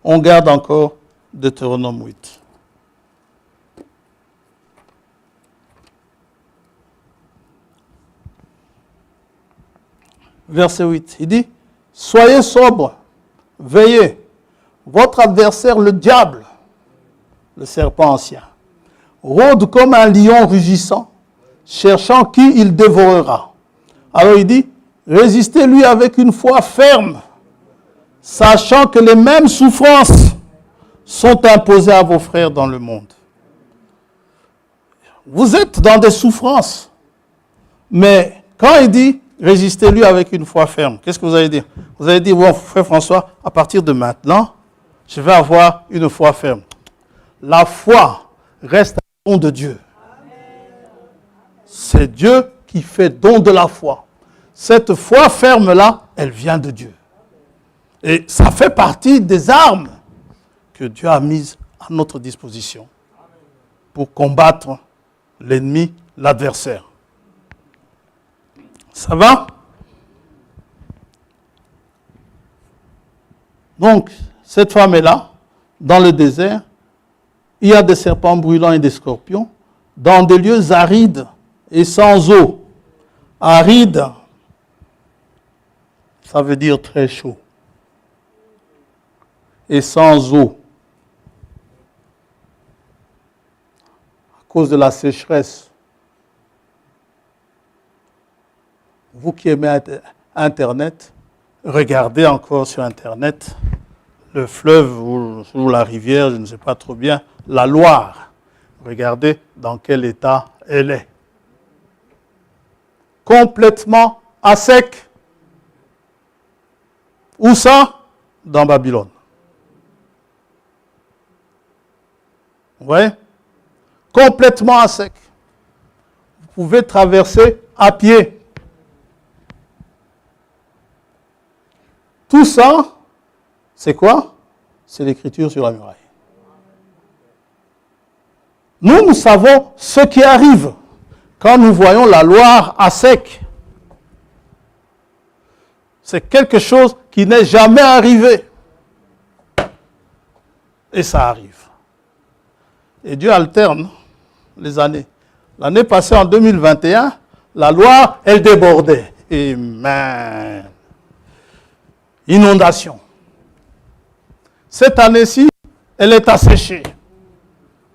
A: On garde encore Deutéronome 8. Verset 8, il dit, « Soyez sobres, veillez, votre adversaire le diable, le serpent ancien, rôde comme un lion rugissant, cherchant qui il dévorera. » Alors il dit, « Résistez-lui avec une foi ferme, sachant que les mêmes souffrances sont imposées à vos frères dans le monde. » Vous êtes dans des souffrances, mais quand il dit, résistez-lui avec une foi ferme. Qu'est-ce que vous allez dire? Vous allez dire, bon, frère François, à partir de maintenant, je vais avoir une foi ferme. La foi reste un don de Dieu. C'est Dieu qui fait don de la foi. Cette foi ferme-là, elle vient de Dieu. Et ça fait partie des armes que Dieu a mises à notre disposition pour combattre l'ennemi, l'adversaire. Ça va? Donc, cette femme est là, dans le désert. Il y a des serpents brûlants et des scorpions, dans des lieux arides et sans eau. Aride, ça veut dire très chaud. Et sans eau. À cause de la sécheresse. Vous qui aimez Internet, regardez encore sur Internet le fleuve ou la rivière, je ne sais pas trop bien, la Loire. Regardez dans quel état elle est. Complètement à sec. Où ça? Dans Babylone. Ouais. Complètement à sec. Vous pouvez traverser à pied. Tout ça, c'est quoi? C'est l'écriture sur la muraille. Nous savons ce qui arrive quand nous voyons la Loire à sec. C'est quelque chose qui n'est jamais arrivé. Et ça arrive. Et Dieu alterne les années. L'année passée, en 2021, la Loire, elle débordait. Amen. Inondation. Cette année-ci, elle est asséchée.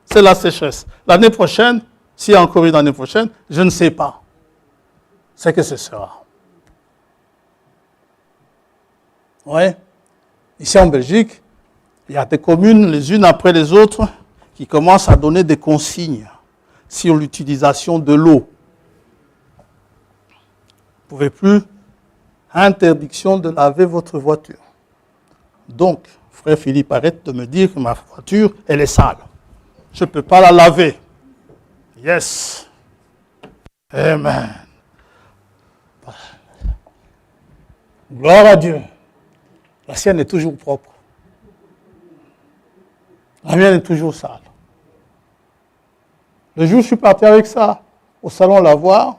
A: C'est la sécheresse. L'année prochaine, s'il y a encore une année prochaine, je ne sais pas. C'est que ce sera. Oui. Ici en Belgique, il y a des communes les unes après les autres qui commencent à donner des consignes sur l'utilisation de l'eau. Vous ne pouvez plus, interdiction de laver votre voiture. Donc, frère Philippe, arrête de me dire que ma voiture, elle est sale. Je ne peux pas la laver. Yes. Amen. Gloire à Dieu. La sienne est toujours propre. La mienne est toujours sale. Le jour où je suis parti avec ça au salon lavoir,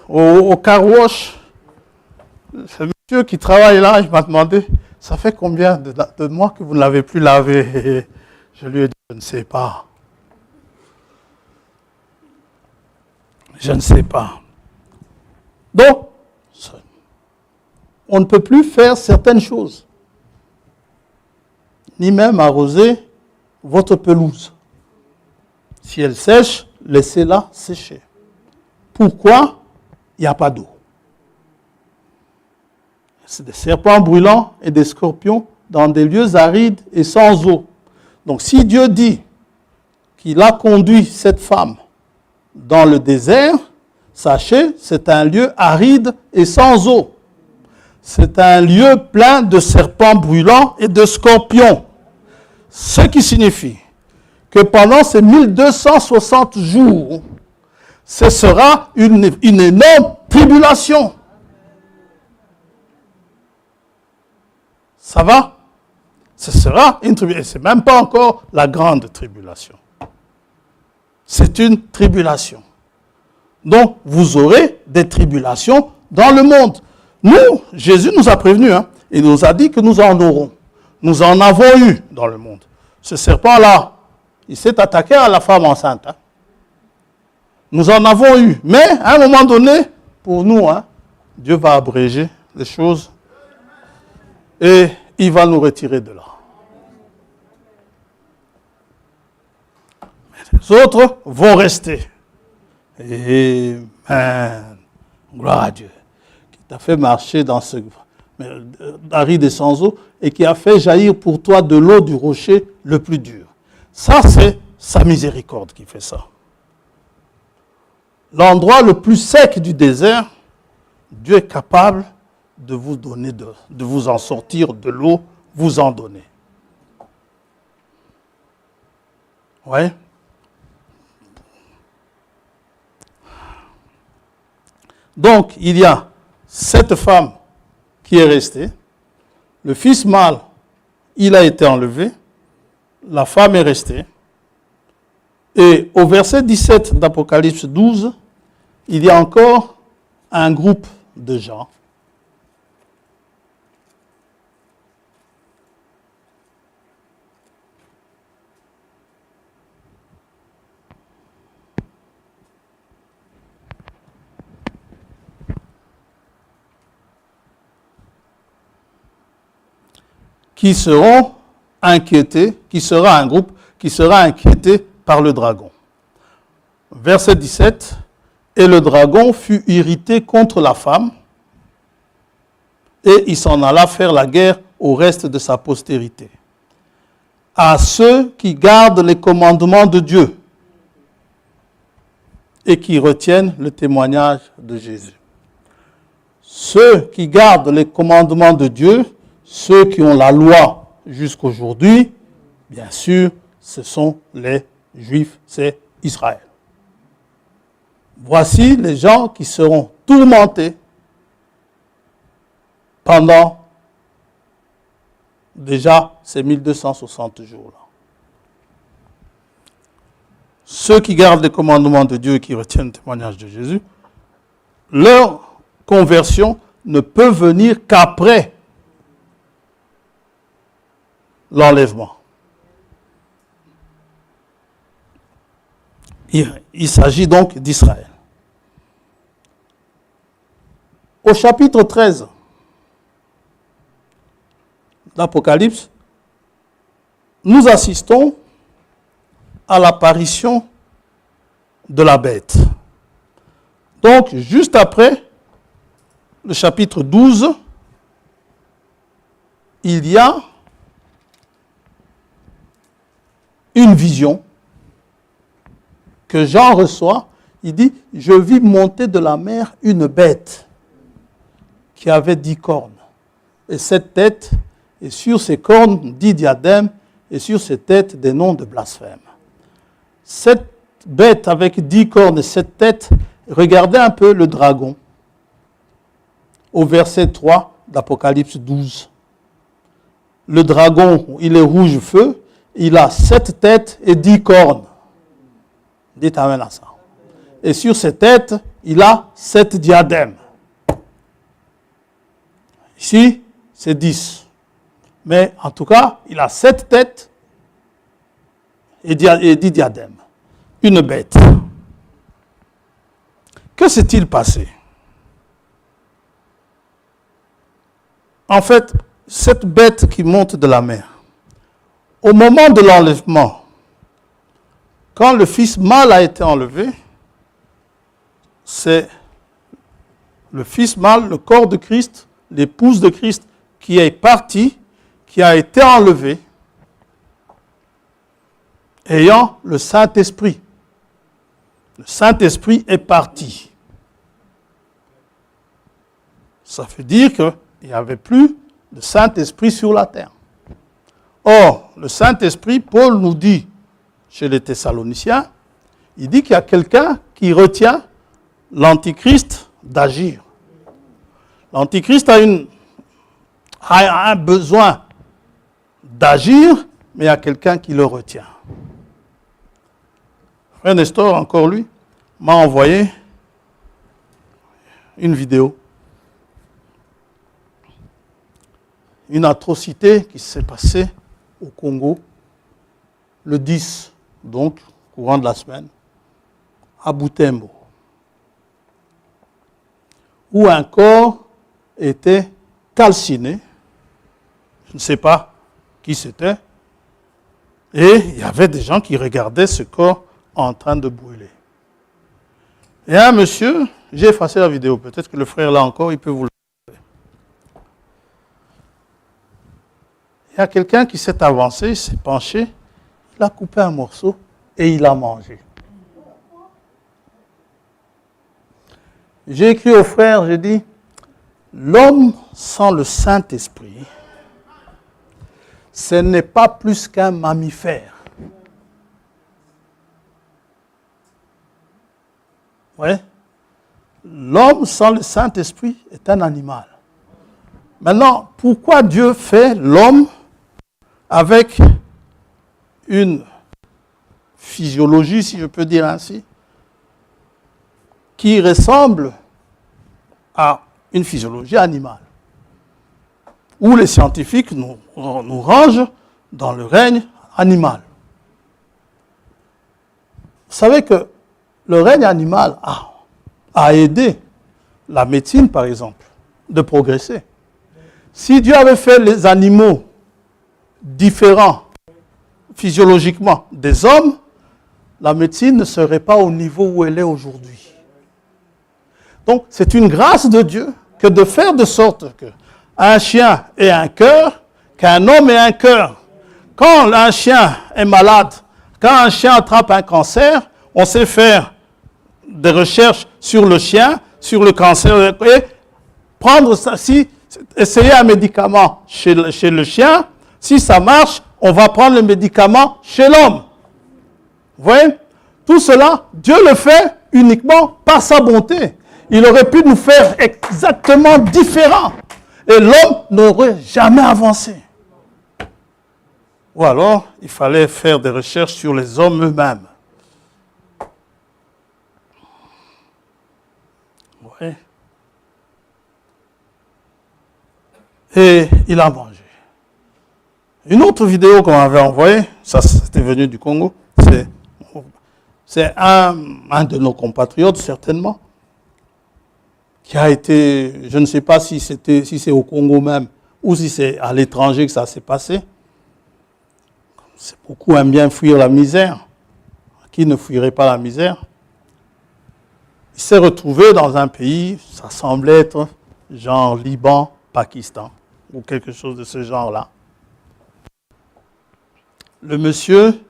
A: au car wash, ce monsieur qui travaille là, il m'a demandé, ça fait combien de mois que vous ne l'avez plus lavé? Je lui ai dit, je ne sais pas. Je ne sais pas. Donc, on ne peut plus faire certaines choses, ni même arroser votre pelouse. Si elle sèche, laissez-la sécher. Pourquoi? Il n'y a pas d'eau. C'est des serpents brûlants et des scorpions dans des lieux arides et sans eau. Donc si Dieu dit qu'il a conduit cette femme dans le désert, sachez, c'est un lieu aride et sans eau. C'est un lieu plein de serpents brûlants et de scorpions. Ce qui signifie que pendant ces 1260 jours, ce sera une énorme tribulation. Ça va? Ce sera une tribulation. Ce n'est même pas encore la grande tribulation. C'est une tribulation. Donc, vous aurez des tribulations dans le monde. Nous, Jésus nous a prévenus. Il nous a dit que nous en aurons. Nous en avons eu dans le monde. Ce serpent-là, il s'est attaqué à la femme enceinte. Nous en avons eu. Mais, à un moment donné, pour nous, Dieu va abréger les choses et il va nous retirer de là. Mais les autres vont rester. Amen. Gloire à Dieu. Qui t'a fait marcher dans ce aride et sans eau et qui a fait jaillir pour toi de l'eau du rocher le plus dur. Ça, c'est sa miséricorde qui fait ça. L'endroit le plus sec du désert, Dieu est capable de vous donner, de vous en sortir de l'eau, vous en donner. Oui. Donc, il y a cette femme qui est restée. Le fils mâle, il a été enlevé. La femme est restée. Et au verset 17 d'Apocalypse 12, il y a encore un groupe de gens qui seront inquiétés, qui sera un groupe qui sera inquiété par le dragon. Verset 17, et le dragon fut irrité contre la femme, et il s'en alla faire la guerre au reste de sa postérité. À ceux qui gardent les commandements de Dieu et qui retiennent le témoignage de Jésus. Ceux qui gardent les commandements de Dieu, ceux qui ont la loi jusqu'aujourd'hui, bien sûr, ce sont les Juifs, c'est Israël. Voici les gens qui seront tourmentés pendant déjà ces 1260 jours-là. Ceux qui gardent les commandements de Dieu et qui retiennent le témoignage de Jésus, leur conversion ne peut venir qu'après l'enlèvement. Il s'agit donc d'Israël. Au chapitre 13 d'Apocalypse, nous assistons à l'apparition de la bête. Donc, juste après le chapitre 12, il y a une vision que Jean reçoit. Il dit, je vis monter de la mer une bête qui avait 10 cornes. Et cette tête, et sur ses cornes 10 diadèmes, et sur ses têtes des noms de blasphème. Cette bête avec 10 cornes et cette tête, regardez un peu le dragon au verset 3 d'Apocalypse 12. Le dragon, il est rouge feu, il a 7 têtes et 10 cornes. Dites amen à ça. Et sur ses têtes, il a 7 diadèmes. Ici, c'est 10. Mais en tout cas, il a 7 têtes et 10 diadèmes. Une bête. Que s'est-il passé? En fait, cette bête qui monte de la mer, au moment de l'enlèvement, quand le fils mâle a été enlevé, c'est le fils mâle, le corps de Christ, l'épouse de Christ qui est partie, qui a été enlevée, ayant le Saint-Esprit. Le Saint-Esprit est parti. Ça veut dire qu'il n'y avait plus de Saint-Esprit sur la terre. Or, le Saint-Esprit, Paul nous dit, chez les Thessaloniciens, il dit qu'il y a quelqu'un qui retient l'Antichrist d'agir. L'Antichrist a un besoin d'agir, mais il y a quelqu'un qui le retient. Frère Nestor, encore lui, m'a envoyé une vidéo. Une atrocité qui s'est passée au Congo le 10, donc courant de la semaine, à Butembo, où un corps était calciné, je ne sais pas qui c'était, et il y avait des gens qui regardaient ce corps en train de brûler. Et un monsieur, j'ai effacé la vidéo, peut-être que le frère là encore, il peut vous le dire. Il y a quelqu'un qui s'est avancé, il s'est penché, il a coupé un morceau et il a mangé. J'ai écrit au frère, j'ai dit, l'homme sans le Saint-Esprit, ce n'est pas plus qu'un mammifère. Ouais. L'homme sans le Saint-Esprit est un animal. Maintenant, pourquoi Dieu fait l'homme avec une physiologie, si je peux dire ainsi, qui ressemble à une physiologie animale, où les scientifiques nous rangent dans le règne animal. Vous savez que le règne animal a aidé la médecine, par exemple, de progresser. Si Dieu avait fait les animaux différents physiologiquement des hommes, la médecine ne serait pas au niveau où elle est aujourd'hui. Donc, c'est une grâce de Dieu que de faire de sorte qu'un chien ait un cœur, qu'un homme ait un cœur. Quand un chien est malade, quand un chien attrape un cancer, on sait faire des recherches sur le chien, sur le cancer, et prendre ça, essayer un médicament chez le chien, si ça marche, on va prendre le médicament chez l'homme. Vous voyez? Tout cela, Dieu le fait uniquement par sa bonté. Il aurait pu nous faire exactement différents. Et l'homme n'aurait jamais avancé. Ou alors, il fallait faire des recherches sur les hommes eux-mêmes. Oui. Et il a mangé. Une autre vidéo qu'on m'avait envoyée, ça c'était venu du Congo, c'est C'est un de nos compatriotes, certainement, qui a été, je ne sais pas si c'est au Congo même, ou si c'est à l'étranger que ça s'est passé. C'est beaucoup aiment bien fuir la misère. Qui ne fuirait pas la misère? Il s'est retrouvé dans un pays, ça semblait être genre Liban, Pakistan, ou quelque chose de ce genre-là. Le monsieur,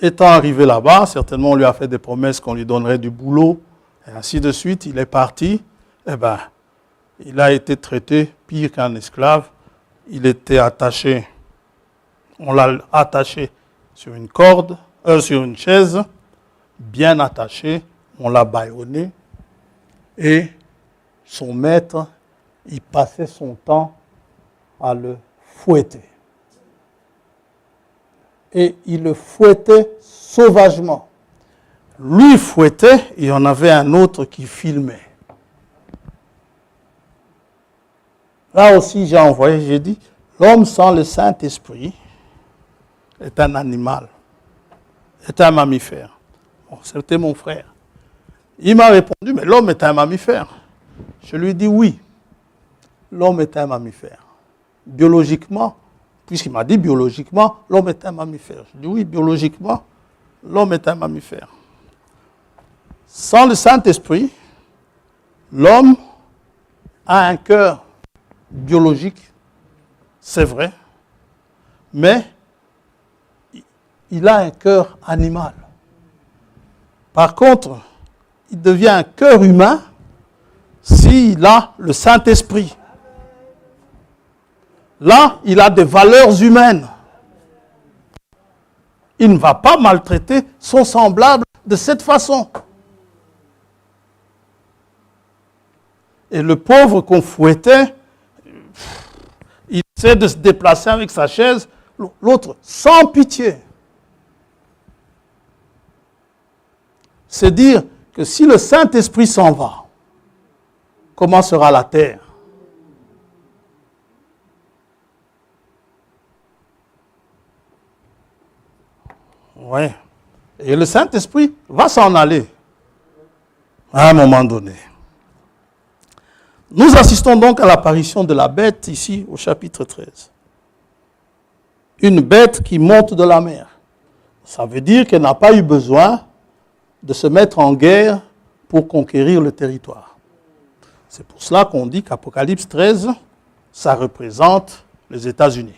A: étant arrivé là-bas, certainement on lui a fait des promesses qu'on lui donnerait du boulot, et ainsi de suite. Il est parti, eh bien, il a été traité pire qu'un esclave. Il était attaché, on l'a attaché sur une corde, sur une chaise, bien attaché, on l'a bâillonné, et son maître, il passait son temps à le fouetter. Et il le fouettait sauvagement. Lui fouettait, et il y en avait un autre qui filmait. Là aussi, j'ai dit, l'homme sans le Saint-Esprit est un animal, est un mammifère. Bon, c'était mon frère. Il m'a répondu, mais l'homme est un mammifère. Je lui ai dit oui, l'homme est un mammifère. Biologiquement, puisqu'il m'a dit biologiquement, l'homme est un mammifère. Je dis oui, biologiquement, l'homme est un mammifère. Sans le Saint-Esprit, l'homme a un cœur biologique, c'est vrai, mais il a un cœur animal. Par contre, il devient un cœur humain s'il a le Saint-Esprit. Là, il a des valeurs humaines. Il ne va pas maltraiter son semblable de cette façon. Et le pauvre qu'on fouettait, il essaie de se déplacer avec sa chaise, l'autre sans pitié. C'est dire que si le Saint-Esprit s'en va, comment sera la terre? Oui. Et le Saint-Esprit va s'en aller à un moment donné. Nous assistons donc à l'apparition de la bête ici au chapitre 13. Une bête qui monte de la mer. Ça veut dire qu'elle n'a pas eu besoin de se mettre en guerre pour conquérir le territoire. C'est pour cela qu'on dit qu'Apocalypse 13, ça représente les États-Unis.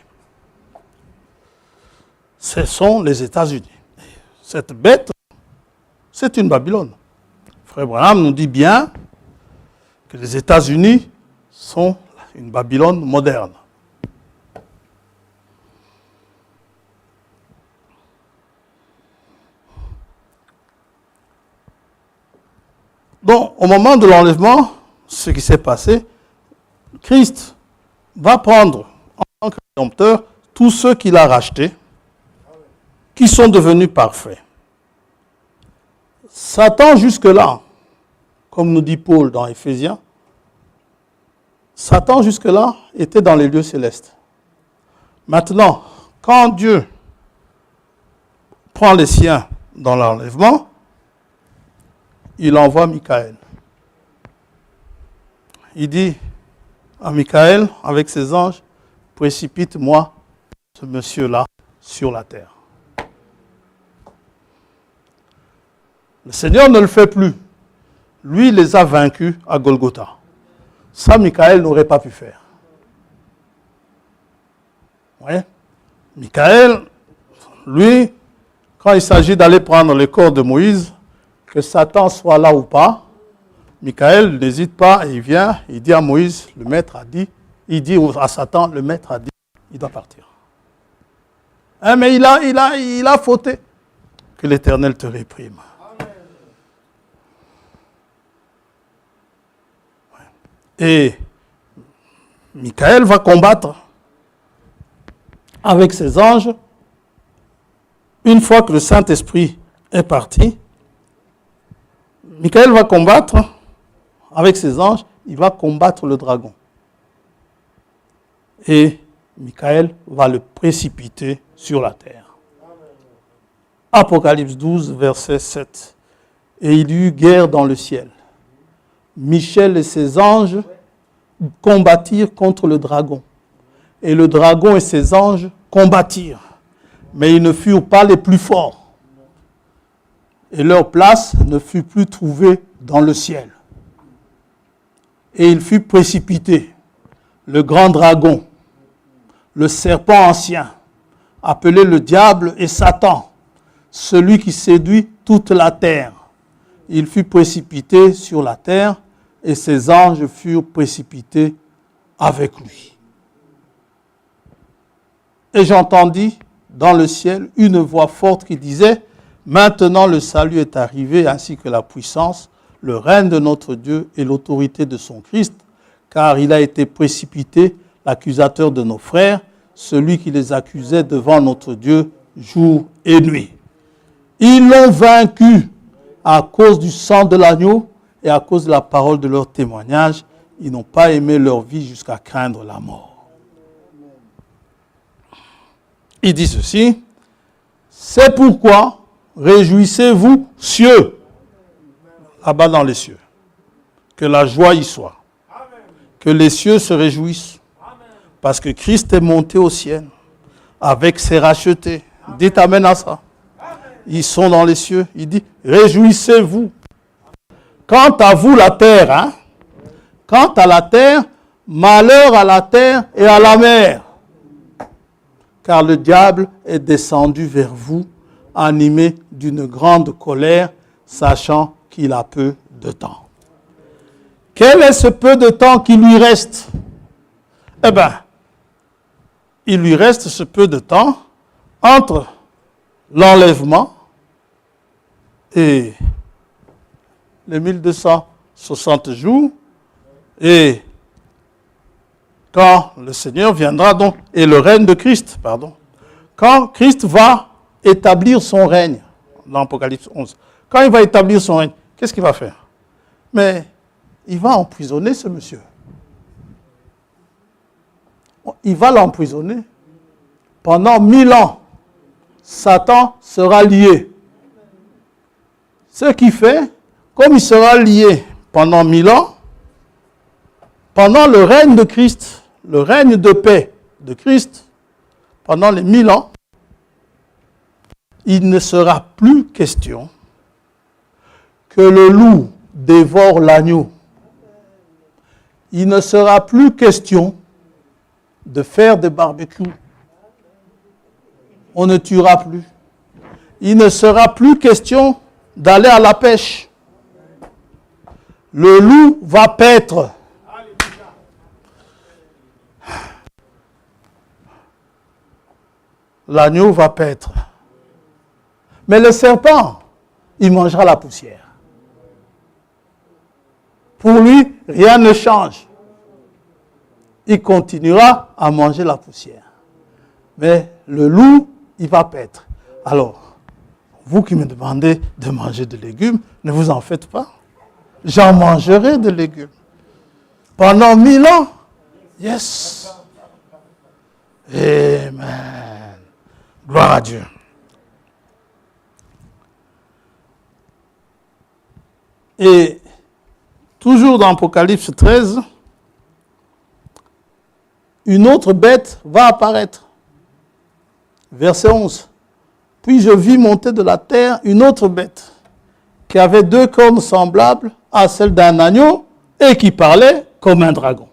A: Ce sont les États-Unis. Cette bête, c'est une Babylone. Frère Branham nous dit bien que les États-Unis sont une Babylone moderne. Donc, au moment de l'enlèvement, ce qui s'est passé, Christ va prendre en tant que rédempteur tous ceux qu'il a rachetés, qui sont devenus parfaits. Satan, jusque-là, comme nous dit Paul dans Éphésiens, Satan, jusque-là, était dans les lieux célestes. Maintenant, quand Dieu prend les siens dans l'enlèvement, il envoie Michaël. Il dit à Michaël, avec ses anges, précipite-moi ce monsieur-là sur la terre. Le Seigneur ne le fait plus. Lui, il les a vaincus à Golgotha. Ça, Michaël n'aurait pas pu faire. Oui. Michaël, lui, quand il s'agit d'aller prendre le corps de Moïse, que Satan soit là ou pas, Michaël n'hésite pas et il vient, il dit à Moïse, le maître a dit, il dit à Satan, le maître a dit, il doit partir. Hein, mais il a fauté. Que l'Éternel te réprime. Et Michaël va combattre avec ses anges. Une fois que le Saint-Esprit est parti, Michaël va combattre avec ses anges, il va combattre le dragon. Et Michaël va le précipiter sur la terre. Apocalypse 12, verset 7. Et il y eut guerre dans le ciel. Michel et ses anges combattirent contre le dragon. Et le dragon et ses anges combattirent. Mais ils ne furent pas les plus forts. Et leur place ne fut plus trouvée dans le ciel. Et il fut précipité, le grand dragon, le serpent ancien, appelé le diable et Satan, celui qui séduit toute la terre. Il fut précipité sur la terre et ses anges furent précipités avec lui. Et j'entendis dans le ciel une voix forte qui disait « Maintenant le salut est arrivé, ainsi que la puissance, le règne de notre Dieu et l'autorité de son Christ, car il a été précipité, l'accusateur de nos frères, celui qui les accusait devant notre Dieu jour et nuit. Ils l'ont vaincu à cause du sang de l'agneau et à cause de la parole de leur témoignage. Ils n'ont pas aimé leur vie jusqu'à craindre la mort. » Il dit ceci, « C'est pourquoi réjouissez-vous, cieux, là-bas dans les cieux, que la joie y soit, que les cieux se réjouissent, parce que Christ est monté au ciel avec ses rachetés. » Dites amen à ça. Ils sont dans les cieux. Il dit, réjouissez-vous. Quant à vous, la terre, quant à la terre, malheur à la terre et à la mer. Car le diable est descendu vers vous, animé d'une grande colère, sachant qu'il a peu de temps. Quel est ce peu de temps qui lui reste? Eh bien, il lui reste ce peu de temps entre l'enlèvement et les 1260 jours et quand le Seigneur viendra donc, et le règne de Christ, pardon, quand Christ va établir son règne, dans l'Apocalypse 11, quand il va établir son règne, qu'est-ce qu'il va faire? Mais il va emprisonner ce monsieur. Il va l'emprisonner. Pendant 1000 ans, Satan sera lié. Ce qui fait, comme il sera lié pendant 1000 ans, pendant le règne de Christ, le règne de paix de Christ, pendant les 1000 ans, il ne sera plus question que le loup dévore l'agneau. Il ne sera plus question de faire des barbecues. On ne tuera plus. Il ne sera plus question d'aller à la pêche. Le loup va paître. L'agneau va paître. Mais le serpent, il mangera la poussière. Pour lui, rien ne change. Il continuera à manger la poussière. Mais le loup, il va paître. Alors, vous qui me demandez de manger des légumes, ne vous en faites pas. J'en mangerai des légumes. Pendant 1000 ans. Yes. Amen. Gloire à Dieu. Et toujours dans Apocalypse 13, une autre bête va apparaître. Verset 11. Puis je vis monter de la terre une autre bête qui avait 2 cornes semblables à celles d'un agneau et qui parlait comme un dragon.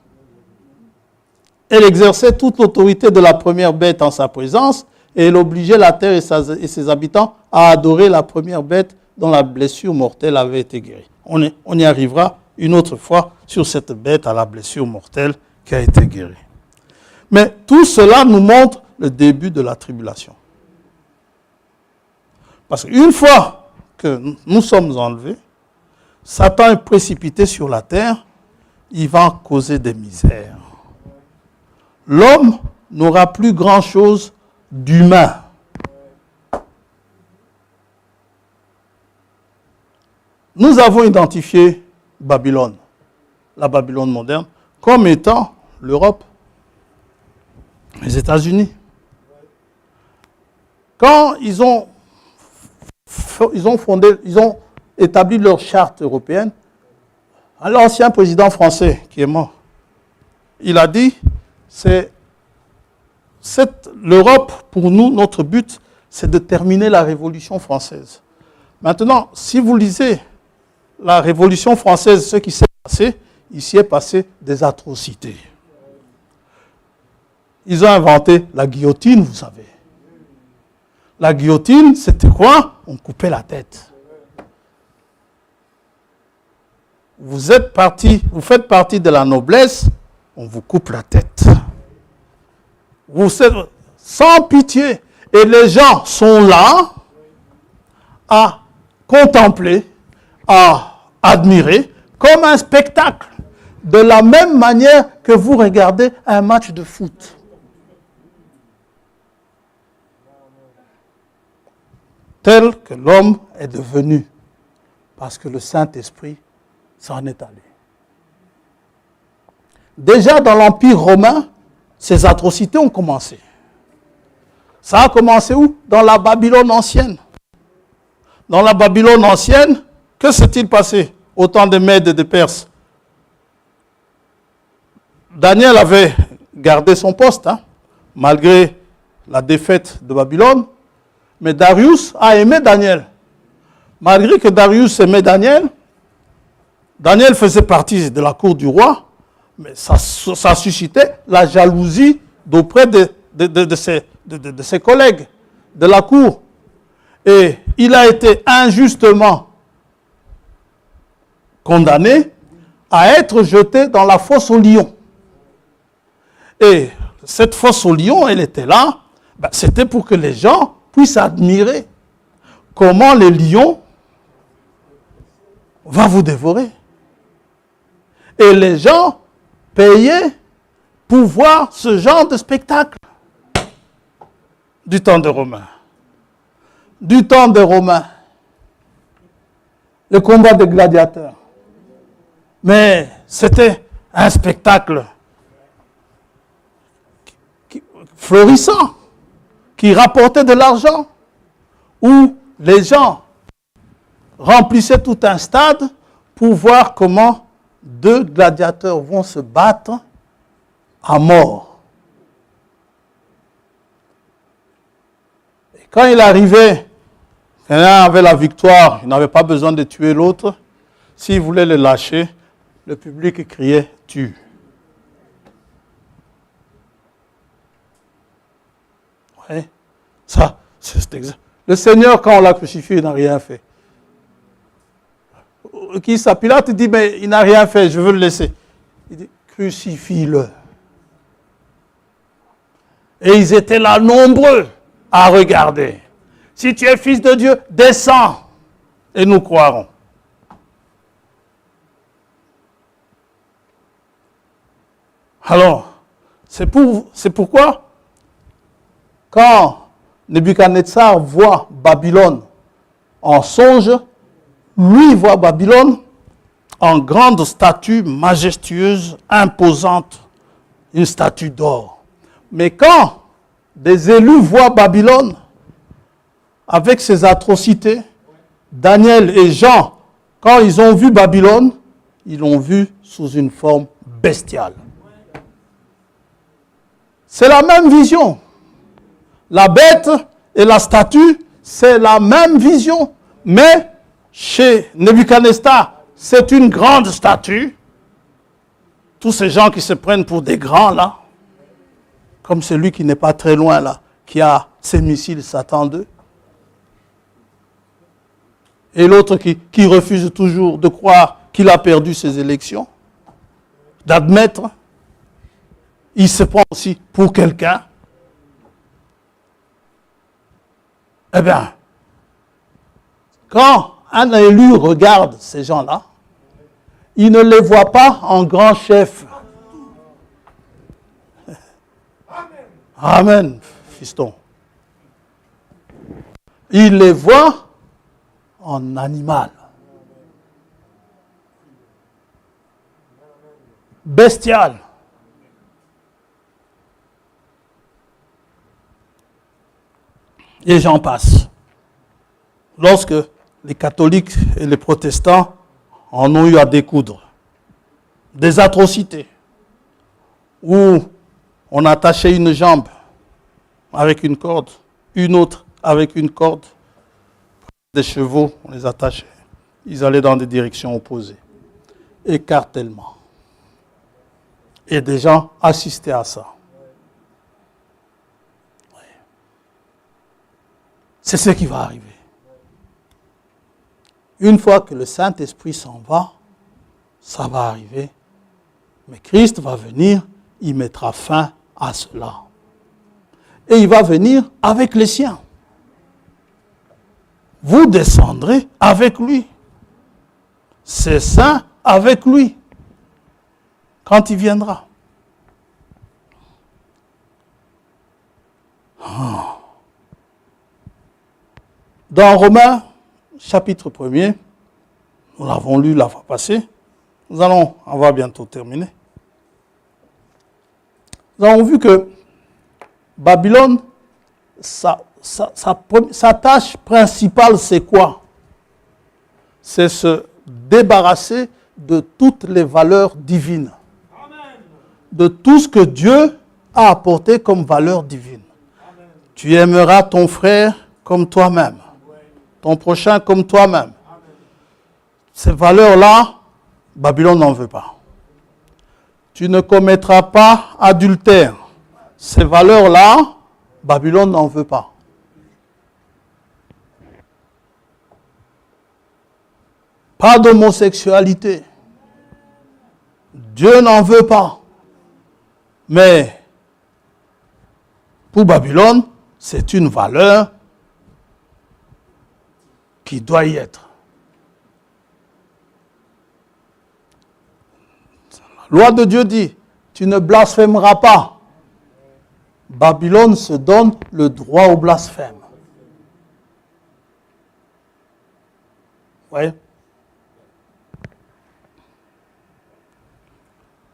A: Elle exerçait toute l'autorité de la première bête en sa présence et elle obligeait la terre et ses habitants à adorer la première bête dont la blessure mortelle avait été guérie. On y arrivera une autre fois sur cette bête à la blessure mortelle qui a été guérie. Mais tout cela nous montre le début de la tribulation. Parce qu'une fois que nous sommes enlevés, Satan est précipité sur la terre, il va causer des misères. L'homme n'aura plus grand-chose d'humain. Nous avons identifié Babylone, la Babylone moderne, comme étant l'Europe, les États-Unis. Quand ils ont ils ont établi leur charte européenne. L'ancien président français qui est mort, il a dit, l'Europe, pour nous, notre but, c'est de terminer la Révolution française. Maintenant, si vous lisez la Révolution française, ce qui s'est passé, il s'y est passé des atrocités. Ils ont inventé la guillotine, vous savez. La guillotine, c'était quoi? On coupait la tête. Vous faites partie de la noblesse, on vous coupe la tête. Vous êtes sans pitié. Et les gens sont là à contempler, à admirer, comme un spectacle. De la même manière que vous regardez un match de foot. Tel que l'homme est devenu, parce que le Saint-Esprit s'en est allé. Déjà dans l'Empire romain, ces atrocités ont commencé. Ça a commencé où? Dans la Babylone ancienne. Dans la Babylone ancienne, que s'est-il passé au temps des Mèdes et des Perses? Daniel avait gardé son poste, malgré la défaite de Babylone. Mais Darius a aimé Daniel. Malgré que Darius aimait Daniel, Daniel faisait partie de la cour du roi, mais ça suscitait la jalousie d'auprès de ses collègues de la cour. Et il a été injustement condamné à être jeté dans la fosse aux lions. Et cette fosse aux lions, elle était là, c'était pour que les gens puissent admirer comment les lions vont vous dévorer. Et les gens payaient pour voir ce genre de spectacle du temps des Romains. Du temps des Romains. Le combat des gladiateurs. Mais c'était un spectacle florissant, qui rapportait de l'argent, où les gens remplissaient tout un stade pour voir comment deux gladiateurs vont se battre à mort. Et quand il arrivait, l'un avait la victoire, il n'avait pas besoin de tuer l'autre. S'il voulait le lâcher, le public criait « tue ». Ouais. Ça, c'est exact. Le Seigneur, quand on l'a crucifié, il n'a rien fait. Pilate dit, mais il n'a rien fait, je veux le laisser. Il dit, crucifie-le. Et ils étaient là nombreux à regarder. Si tu es fils de Dieu, descends et nous croirons. Alors, c'est pourquoi, quand Nebuchadnezzar voit Babylone en songe, lui voit Babylone en grande statue majestueuse, imposante, une statue d'or. Mais quand des élus voient Babylone avec ses atrocités, Daniel et Jean, quand ils ont vu Babylone, ils l'ont vu sous une forme bestiale. C'est la même vision. La bête et la statue, c'est la même vision. Mais chez Nebuchadnezzar, c'est une grande statue. Tous ces gens qui se prennent pour des grands là, comme celui qui n'est pas très loin là, qui a ses missiles Satan 2. Et l'autre qui refuse toujours de croire qu'il a perdu ses élections, d'admettre, il se prend aussi pour quelqu'un. Eh bien, quand un élu regarde ces gens-là, il ne les voit pas en grand chef. Amen, fiston. Il les voit en animal. Bestial. Et j'en passe. lorsque les catholiques et les protestants en ont eu à découdre. Des atrocités où on attachait une jambe avec une corde, une autre avec une corde. Des chevaux, on les attachait. Ils allaient dans des directions opposées. Écartèlement. Et des gens assistaient à ça. C'est ce qui va arriver. Une fois que le Saint-Esprit s'en va, ça va arriver. Mais Christ va venir, il mettra fin à cela. Et il va venir avec les siens. Vous descendrez avec lui. C'est saint avec lui. Quand il viendra. Dans Romains, chapitre 1er, nous l'avons lu la fois passée, nous allons avoir bientôt terminé. Nous avons vu que Babylone, sa tâche principale, c'est quoi? C'est se débarrasser de toutes les valeurs divines. De tout ce que Dieu a apporté comme valeur divine. Amen. Tu aimeras ton frère comme toi-même. Ton prochain comme toi-même. Amen. Ces valeurs-là, Babylone n'en veut pas. Tu ne commettras pas adultère. Ces valeurs-là, Babylone n'en veut pas. Pas d'homosexualité. Dieu n'en veut pas. Mais pour Babylone, c'est une valeur qui doit y être. La loi de Dieu dit, tu ne blasphémeras pas. Babylone se donne le droit au blasphème. Oui.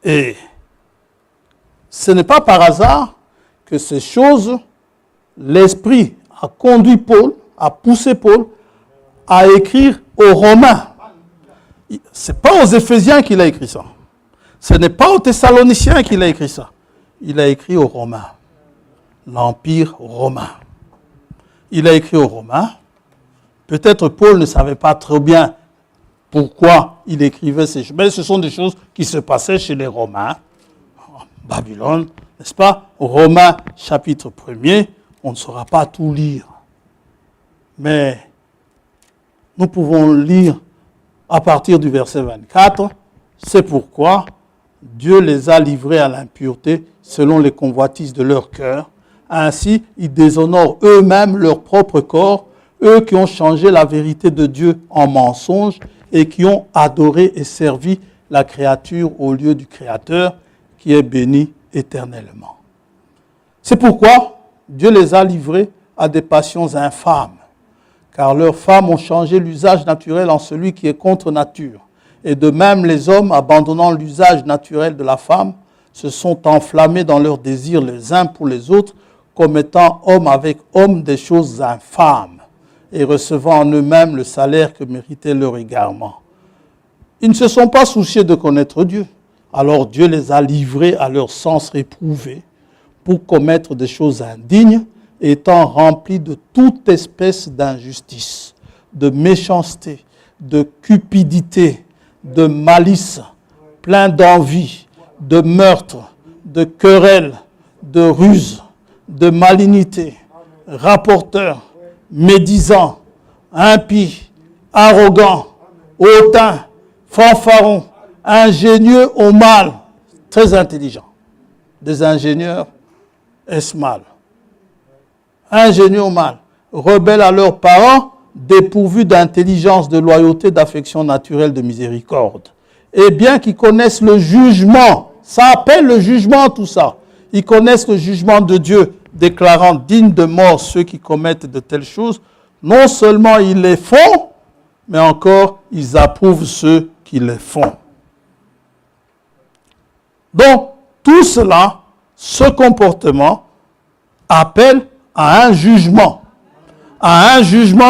A: Et ce n'est pas par hasard que ces choses, l'Esprit a conduit Paul, a poussé Paul à écrire aux Romains. Ce n'est pas aux Éphésiens qu'il a écrit ça. Ce n'est pas aux Thessaloniciens qu'il a écrit ça. Il a écrit aux Romains. L'Empire romain. Il a écrit aux Romains. Peut-être Paul ne savait pas trop bien pourquoi il écrivait ces choses. Mais ce sont des choses qui se passaient chez les Romains. Babylone, n'est-ce pas? Romains, chapitre 1er, on ne saura pas tout lire. Mais nous pouvons lire à partir du verset 24. C'est pourquoi Dieu les a livrés à l'impureté selon les convoitises de leur cœur. Ainsi, ils déshonorent eux-mêmes leur propre corps, eux qui ont changé la vérité de Dieu en mensonge et qui ont adoré et servi la créature au lieu du Créateur, qui est béni éternellement. C'est pourquoi Dieu les a livrés à des passions infâmes, car leurs femmes ont changé l'usage naturel en celui qui est contre nature. Et de même, les hommes, abandonnant l'usage naturel de la femme, se sont enflammés dans leurs désirs les uns pour les autres, commettant homme avec homme des choses infâmes, et recevant en eux-mêmes le salaire que méritait leur égarement. Ils ne se sont pas souciés de connaître Dieu. Alors Dieu les a livrés à leur sens réprouvé pour commettre des choses indignes, étant remplis de toute espèce d'injustice, de méchanceté, de cupidité, de malice, plein d'envie, de meurtre, de querelle, de ruse, de malignité, rapporteurs, médisants, impies, arrogants, hautains, fanfarons, ingénieux au mal, très intelligents. Des ingénieurs, est-ce mal? Ingénieux au mal, rebelles à leurs parents, dépourvus d'intelligence, de loyauté, d'affection naturelle, de miséricorde. Et bien qu'ils connaissent le jugement, ça appelle le jugement tout ça, ils connaissent le jugement de Dieu, déclarant dignes de mort ceux qui commettent de telles choses, non seulement ils les font, mais encore ils approuvent ceux qui les font. Donc, tout cela, ce comportement, appelle à un jugement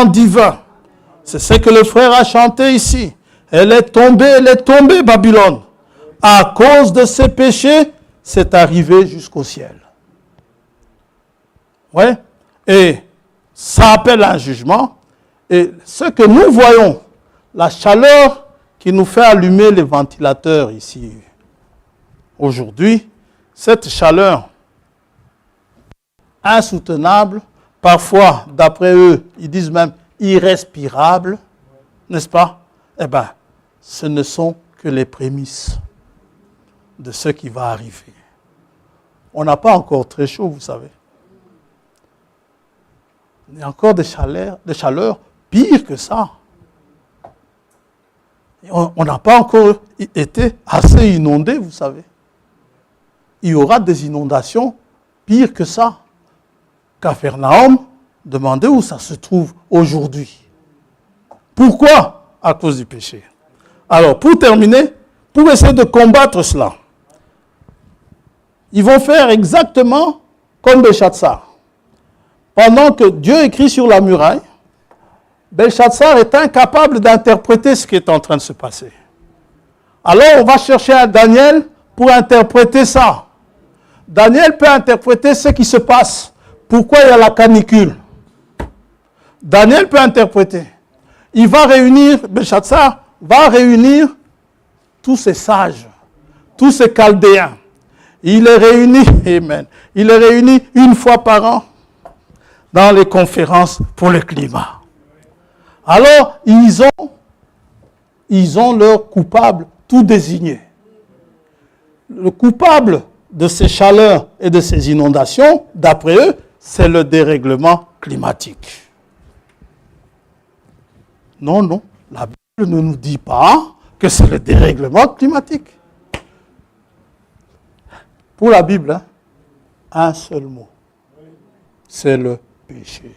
A: divin, C'est ce que le frère a chanté ici. Elle est tombée, Babylone. À cause de ses péchés, c'est arrivé jusqu'au ciel. Ouais. Et ça appelle un jugement. Et ce que nous voyons, la chaleur qui nous fait allumer les ventilateurs ici, aujourd'hui, cette chaleur insoutenable, parfois, d'après eux, ils disent même irrespirable, n'est-ce pas? Eh bien, ce ne sont que les prémices de ce qui va arriver. On n'a pas encore très chaud, vous savez. Il y a encore des chaleurs pires que ça. On n'a pas encore été assez inondé, vous savez. Il y aura des inondations pires que ça. Capharnaüm, demandez où ça se trouve aujourd'hui. Pourquoi? À cause du péché. Alors, pour terminer, pour essayer de combattre cela, ils vont faire exactement comme Belchatsar. Pendant que Dieu écrit sur la muraille, Belchatsar est incapable d'interpréter ce qui est en train de se passer. Alors, on va chercher un Daniel pour interpréter ça. Daniel peut interpréter ce qui se passe. Pourquoi il y a la canicule? Daniel peut interpréter. Il va réunir, Belchatsar va réunir tous ces sages, tous ces chaldéens. Il les réunit, amen. Il les réunit une fois par an dans les conférences pour le climat. Alors, ils ont leur coupable tout désigné. Le coupable de ces chaleurs et de ces inondations, d'après eux, c'est le dérèglement climatique. Non, non, la Bible ne nous dit pas que c'est le dérèglement climatique. Pour la Bible, hein, un seul mot, c'est le péché.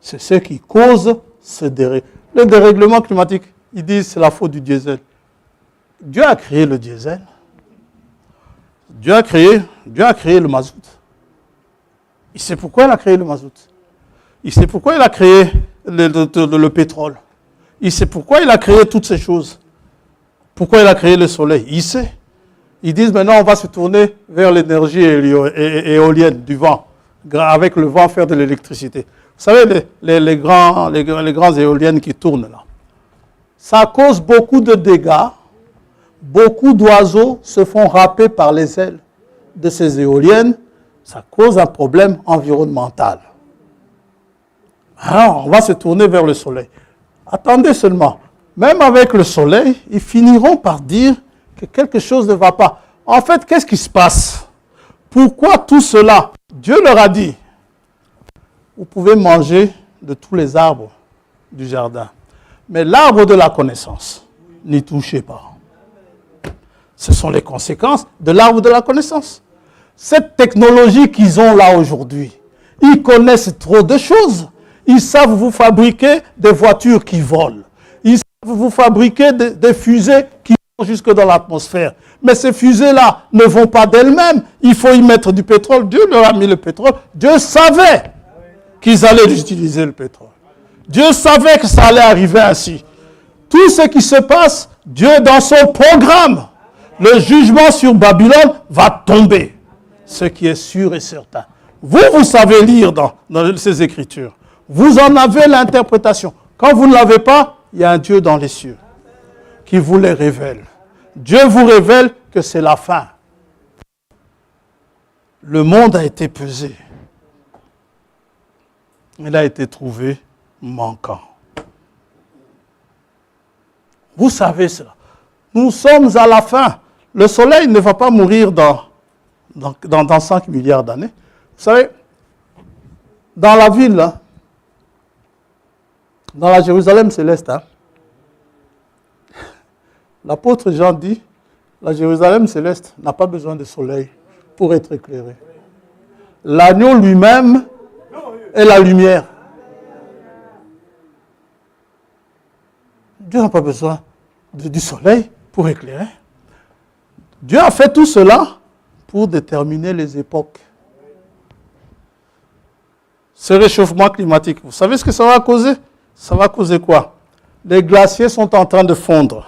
A: C'est ce qui cause ce dérèglement. Le dérèglement climatique, ils disent c'est la faute du diesel. Dieu a créé le diesel. Dieu a créé le mazout. Il sait pourquoi il a créé le mazout. Il sait pourquoi il a créé le pétrole. Il sait pourquoi il a créé toutes ces choses. Pourquoi il a créé le soleil. Il sait. Ils disent maintenant on va se tourner vers l'énergie éolienne du vent. Avec le vent faire de l'électricité. Vous savez, les grands éoliennes qui tournent là. Ça cause beaucoup de dégâts. Beaucoup d'oiseaux se font râper par les ailes de ces éoliennes. Ça cause un problème environnemental. Alors, on va se tourner vers le soleil. Attendez seulement. Même avec le soleil, ils finiront par dire que quelque chose ne va pas. En fait, qu'est-ce qui se passe? Pourquoi tout cela? Dieu leur a dit, vous pouvez manger de tous les arbres du jardin. Mais l'arbre de la connaissance, n'y touchez pas. Ce sont les conséquences de l'arbre de la connaissance. Cette technologie qu'ils ont là aujourd'hui, ils connaissent trop de choses. Ils savent vous fabriquer des voitures qui volent. Ils savent vous fabriquer des fusées qui vont jusque dans l'atmosphère. Mais ces fusées-là ne vont pas d'elles-mêmes. Il faut y mettre du pétrole. Dieu leur a mis le pétrole. Dieu savait qu'ils allaient utiliser le pétrole. Dieu savait que ça allait arriver ainsi. Tout ce qui se passe, Dieu dans son programme, le jugement sur Babylone va tomber. Ce qui est sûr et certain. Vous savez lire dans ces écritures. Vous en avez l'interprétation. Quand vous ne l'avez pas, il y a un Dieu dans les cieux qui vous les révèle. Dieu vous révèle que c'est la fin. Le monde a été pesé. Il a été trouvé manquant. Vous savez cela. Nous sommes à la fin. Le soleil ne va pas mourir dans 5 milliards d'années. Vous savez, dans la ville, hein, dans la Jérusalem céleste, hein, l'apôtre Jean dit, la Jérusalem céleste n'a pas besoin de soleil pour être éclairée. L'agneau lui-même est la lumière. Dieu n'a pas besoin du soleil pour éclairer. Dieu a fait tout cela pour déterminer les époques. Ce réchauffement climatique, vous savez ce que ça va causer? ça va causer quoi? Les glaciers sont en train de fondre.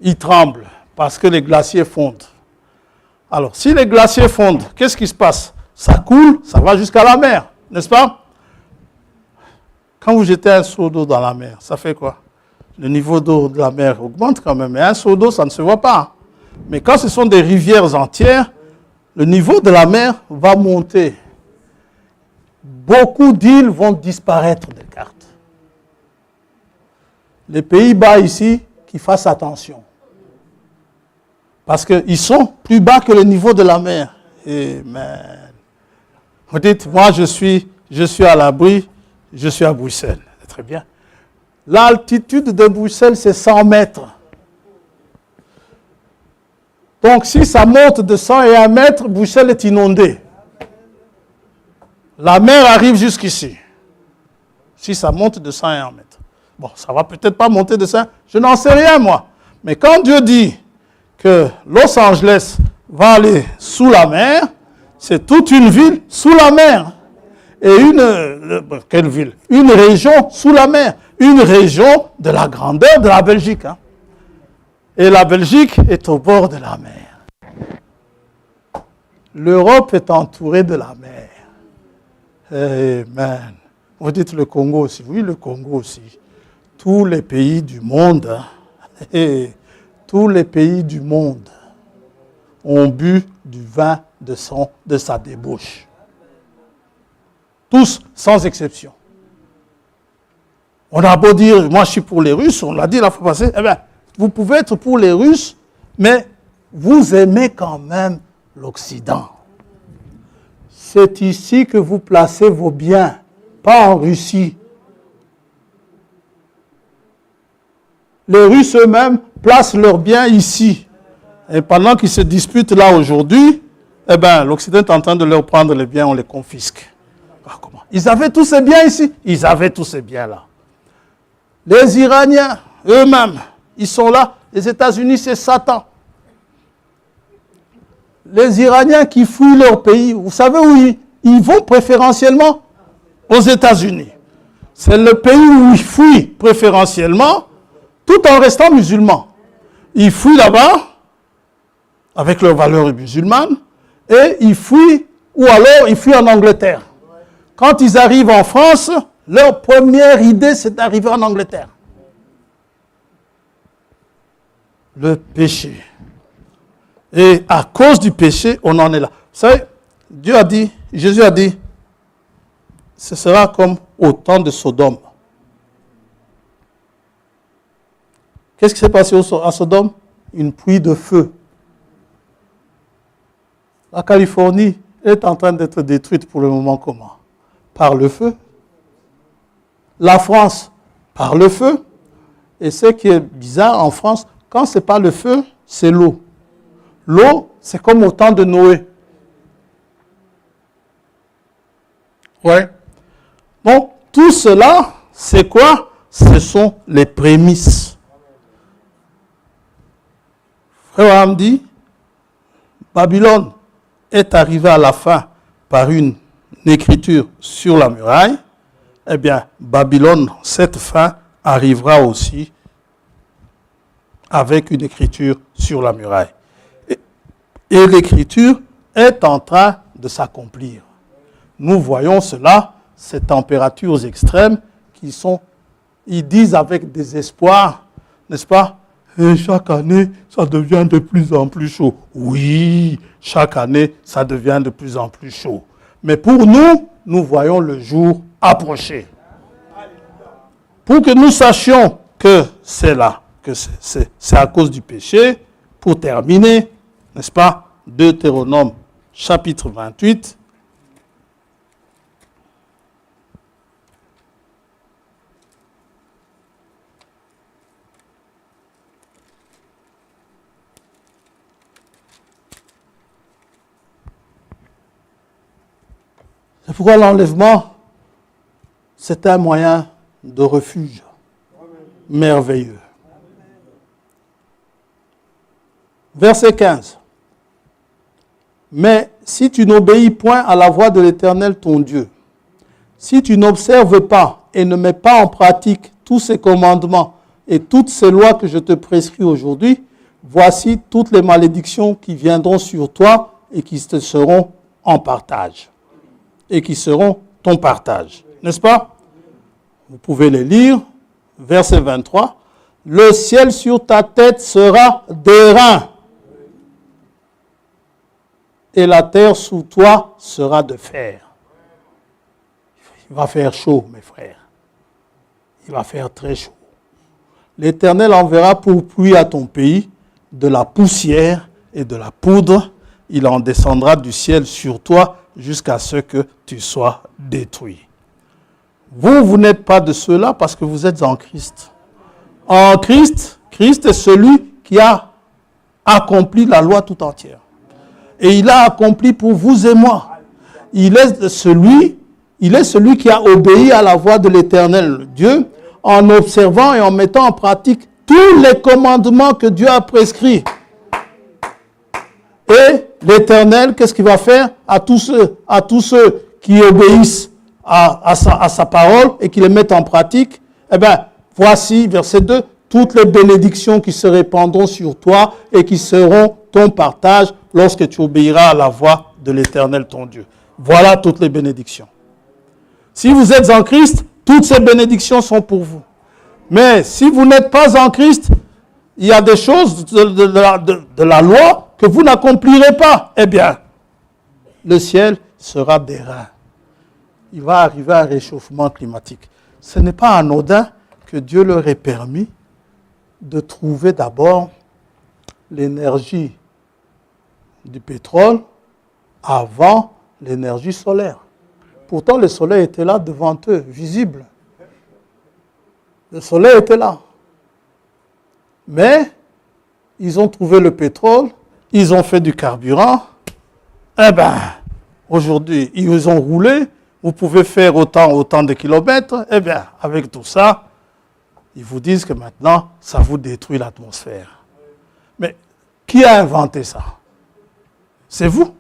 A: Ils tremblent parce que les glaciers fondent. Alors, si les glaciers fondent, qu'est-ce qui se passe? Ça coule, ça va jusqu'à la mer, n'est-ce pas? Quand vous jetez un seau d'eau dans la mer, ça fait quoi? Le niveau d'eau de la mer augmente quand même. Mais un seau d'eau, ça ne se voit pas. Mais quand ce sont des rivières entières, le niveau de la mer va monter. Beaucoup d'îles vont disparaître des cartes. Les Pays-Bas ici, qu'ils fassent attention. Parce qu'ils sont plus bas que le niveau de la mer. Amen. Vous dites, moi je suis à l'abri, je suis à Bruxelles. Très bien. L'altitude de Bruxelles, c'est 100 mètres. Donc si ça monte de 101 mètres, Bruxelles est inondée. La mer arrive jusqu'ici. Si ça monte de 101 mètres. Bon, ça va peut-être pas monter de 100, je n'en sais rien moi. Mais quand Dieu dit que Los Angeles va aller sous la mer, c'est toute une ville sous la mer. Et quelle ville? Une région sous la mer. Une région de la grandeur de la Belgique. Hein. Et la Belgique est au bord de la mer. L'Europe est entourée de la mer. Amen. Vous dites le Congo aussi. Oui, le Congo aussi. Tous les pays du monde, hein, tous les pays du monde ont bu du vin de sa débauche. Tous, sans exception. On a beau dire, moi je suis pour les Russes, on l'a dit la fois passée, eh bien, vous pouvez être pour les Russes, mais vous aimez quand même l'Occident. C'est ici que vous placez vos biens, pas en Russie. Les Russes eux-mêmes placent leurs biens ici. Et pendant qu'ils se disputent là aujourd'hui, eh bien, l'Occident est en train de leur prendre les biens, on les confisque. Ah, comment? Ils avaient tous ces biens ici. Ils avaient tous ces biens-là. Les Iraniens, eux-mêmes, ils sont là. Les États-Unis, c'est Satan. Les Iraniens qui fouillent leur pays, vous savez où ils vont préférentiellement? Aux États-Unis. C'est le pays où ils fouillent préférentiellement, tout en restant musulmans. Ils fouillent là-bas, avec leurs valeurs musulmanes, et ils fouillent, ou alors ils fuient en Angleterre. Quand ils arrivent en France, leur première idée, c'est d'arriver en Angleterre. Le péché. Et à cause du péché, on en est là. Vous savez, Dieu a dit, Jésus a dit, ce sera comme au temps de Sodome. Qu'est-ce qui s'est passé à Sodome? Une pluie de feu. La Californie est en train d'être détruite pour le moment comment? Par le feu. La France, par le feu. Et ce qui est bizarre en France, quand ce n'est pas le feu, c'est l'eau. L'eau, c'est comme au temps de Noé. Ouais. Donc, tout cela, c'est quoi? Ce sont les prémices. Frère Abraham dit, Babylone est arrivée à la fin par une écriture sur la muraille. Eh bien, Babylone, cette fin, arrivera aussi avec une écriture sur la muraille. Et l'écriture est en train de s'accomplir. Nous voyons cela, ces températures extrêmes qui sont, ils disent avec désespoir, n'est-ce pas? Et chaque année, ça devient de plus en plus chaud. Oui, chaque année, ça devient de plus en plus chaud. Mais pour nous, nous voyons le jour approcher. Pour que nous sachions que c'est là, que c'est à cause du péché, pour terminer, n'est-ce pas? Deutéronome, chapitre 28. C'est pourquoi l'enlèvement, c'est un moyen de refuge merveilleux. Verset 15. Mais si tu n'obéis point à la voix de l'Éternel ton Dieu, si tu n'observes pas et ne mets pas en pratique tous ces commandements et toutes ces lois que je te prescris aujourd'hui, voici toutes les malédictions qui viendront sur toi et qui te seront en partage. Et qui seront ton partage. N'est-ce pas? Vous pouvez les lire. Verset 23. Le ciel sur ta tête sera d'airain. Et la terre sous toi sera de fer. Il va faire chaud, mes frères. Il va faire très chaud. L'Éternel enverra pour pluie à ton pays de la poussière et de la poudre. Il en descendra du ciel sur toi jusqu'à ce que tu sois détruit. Vous n'êtes pas de ceux-là parce que vous êtes en Christ. En Christ, Christ est celui qui a accompli la loi tout entière. Et il a accompli pour vous et moi. Il est celui qui a obéi à la voix de l'Éternel Dieu en observant et en mettant en pratique tous les commandements que Dieu a prescrits. Et l'Éternel, qu'est-ce qu'il va faire à tous ceux qui obéissent à sa parole et qui les mettent en pratique? Eh bien, voici, verset 2, toutes les bénédictions qui se répandront sur toi et qui seront ton partage lorsque tu obéiras à la voix de l'Éternel ton Dieu. Voilà toutes les bénédictions. Si vous êtes en Christ, toutes ces bénédictions sont pour vous. Mais si vous n'êtes pas en Christ, il y a des choses de la loi que vous n'accomplirez pas. Eh bien, le ciel sera d'airain. Il va arriver un réchauffement climatique. Ce n'est pas anodin que Dieu leur ait permis de trouver d'abord l'énergie du pétrole avant l'énergie solaire. Pourtant, le soleil était là devant eux, visible. Le soleil était là. Mais, ils ont trouvé le pétrole, ils ont fait du carburant. Eh bien, aujourd'hui, ils ont roulé. Vous pouvez faire autant de kilomètres. Eh bien, avec tout ça, ils vous disent que maintenant, ça vous détruit l'atmosphère. Mais qui a inventé ça? C'est vous.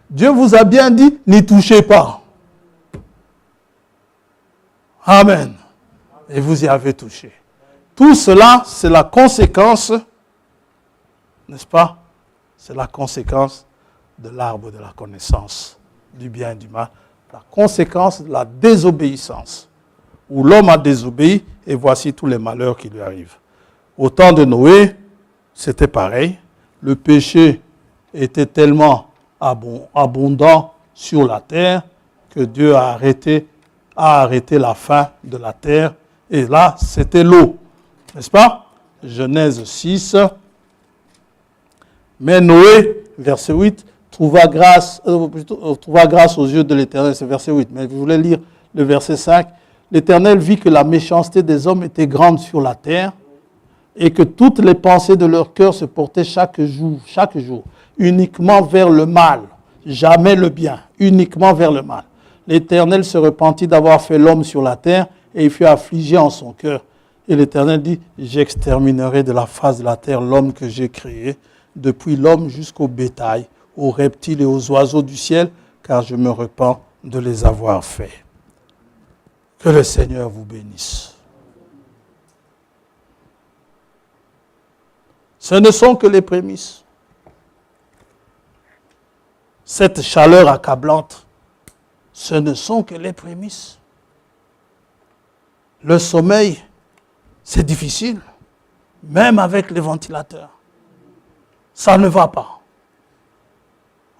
A: Dieu vous a bien dit, n'y touchez pas. Amen. Et vous y avez touché. Tout cela, c'est la conséquence, n'est-ce pas? C'est la conséquence de l'arbre de la connaissance du bien et du mal. La conséquence de la désobéissance. Où l'homme a désobéi et voici tous les malheurs qui lui arrivent. Au temps de Noé, c'était pareil. Le péché était tellement abondant sur la terre que Dieu a arrêté la fin de la terre. Et là, c'était l'eau. N'est-ce pas? Genèse 6. Mais Noé, verset 8, trouva grâce aux yeux de l'Éternel. C'est verset 8. Mais je voulais lire le verset 5. L'Éternel vit que la méchanceté des hommes était grande sur la terre et que toutes les pensées de leur cœur se portaient chaque jour, uniquement vers le mal, jamais le bien, uniquement vers le mal. L'Éternel se repentit d'avoir fait l'homme sur la terre et il fut affligé en son cœur. Et l'Éternel dit, j'exterminerai de la face de la terre l'homme que j'ai créé, depuis l'homme jusqu'au bétail, aux reptiles et aux oiseaux du ciel, car je me repens de les avoir faits. Que le Seigneur vous bénisse. Ce ne sont que les prémices. Cette chaleur accablante, ce ne sont que les prémices. Le sommeil, c'est difficile, même avec les ventilateurs. Ça ne va pas.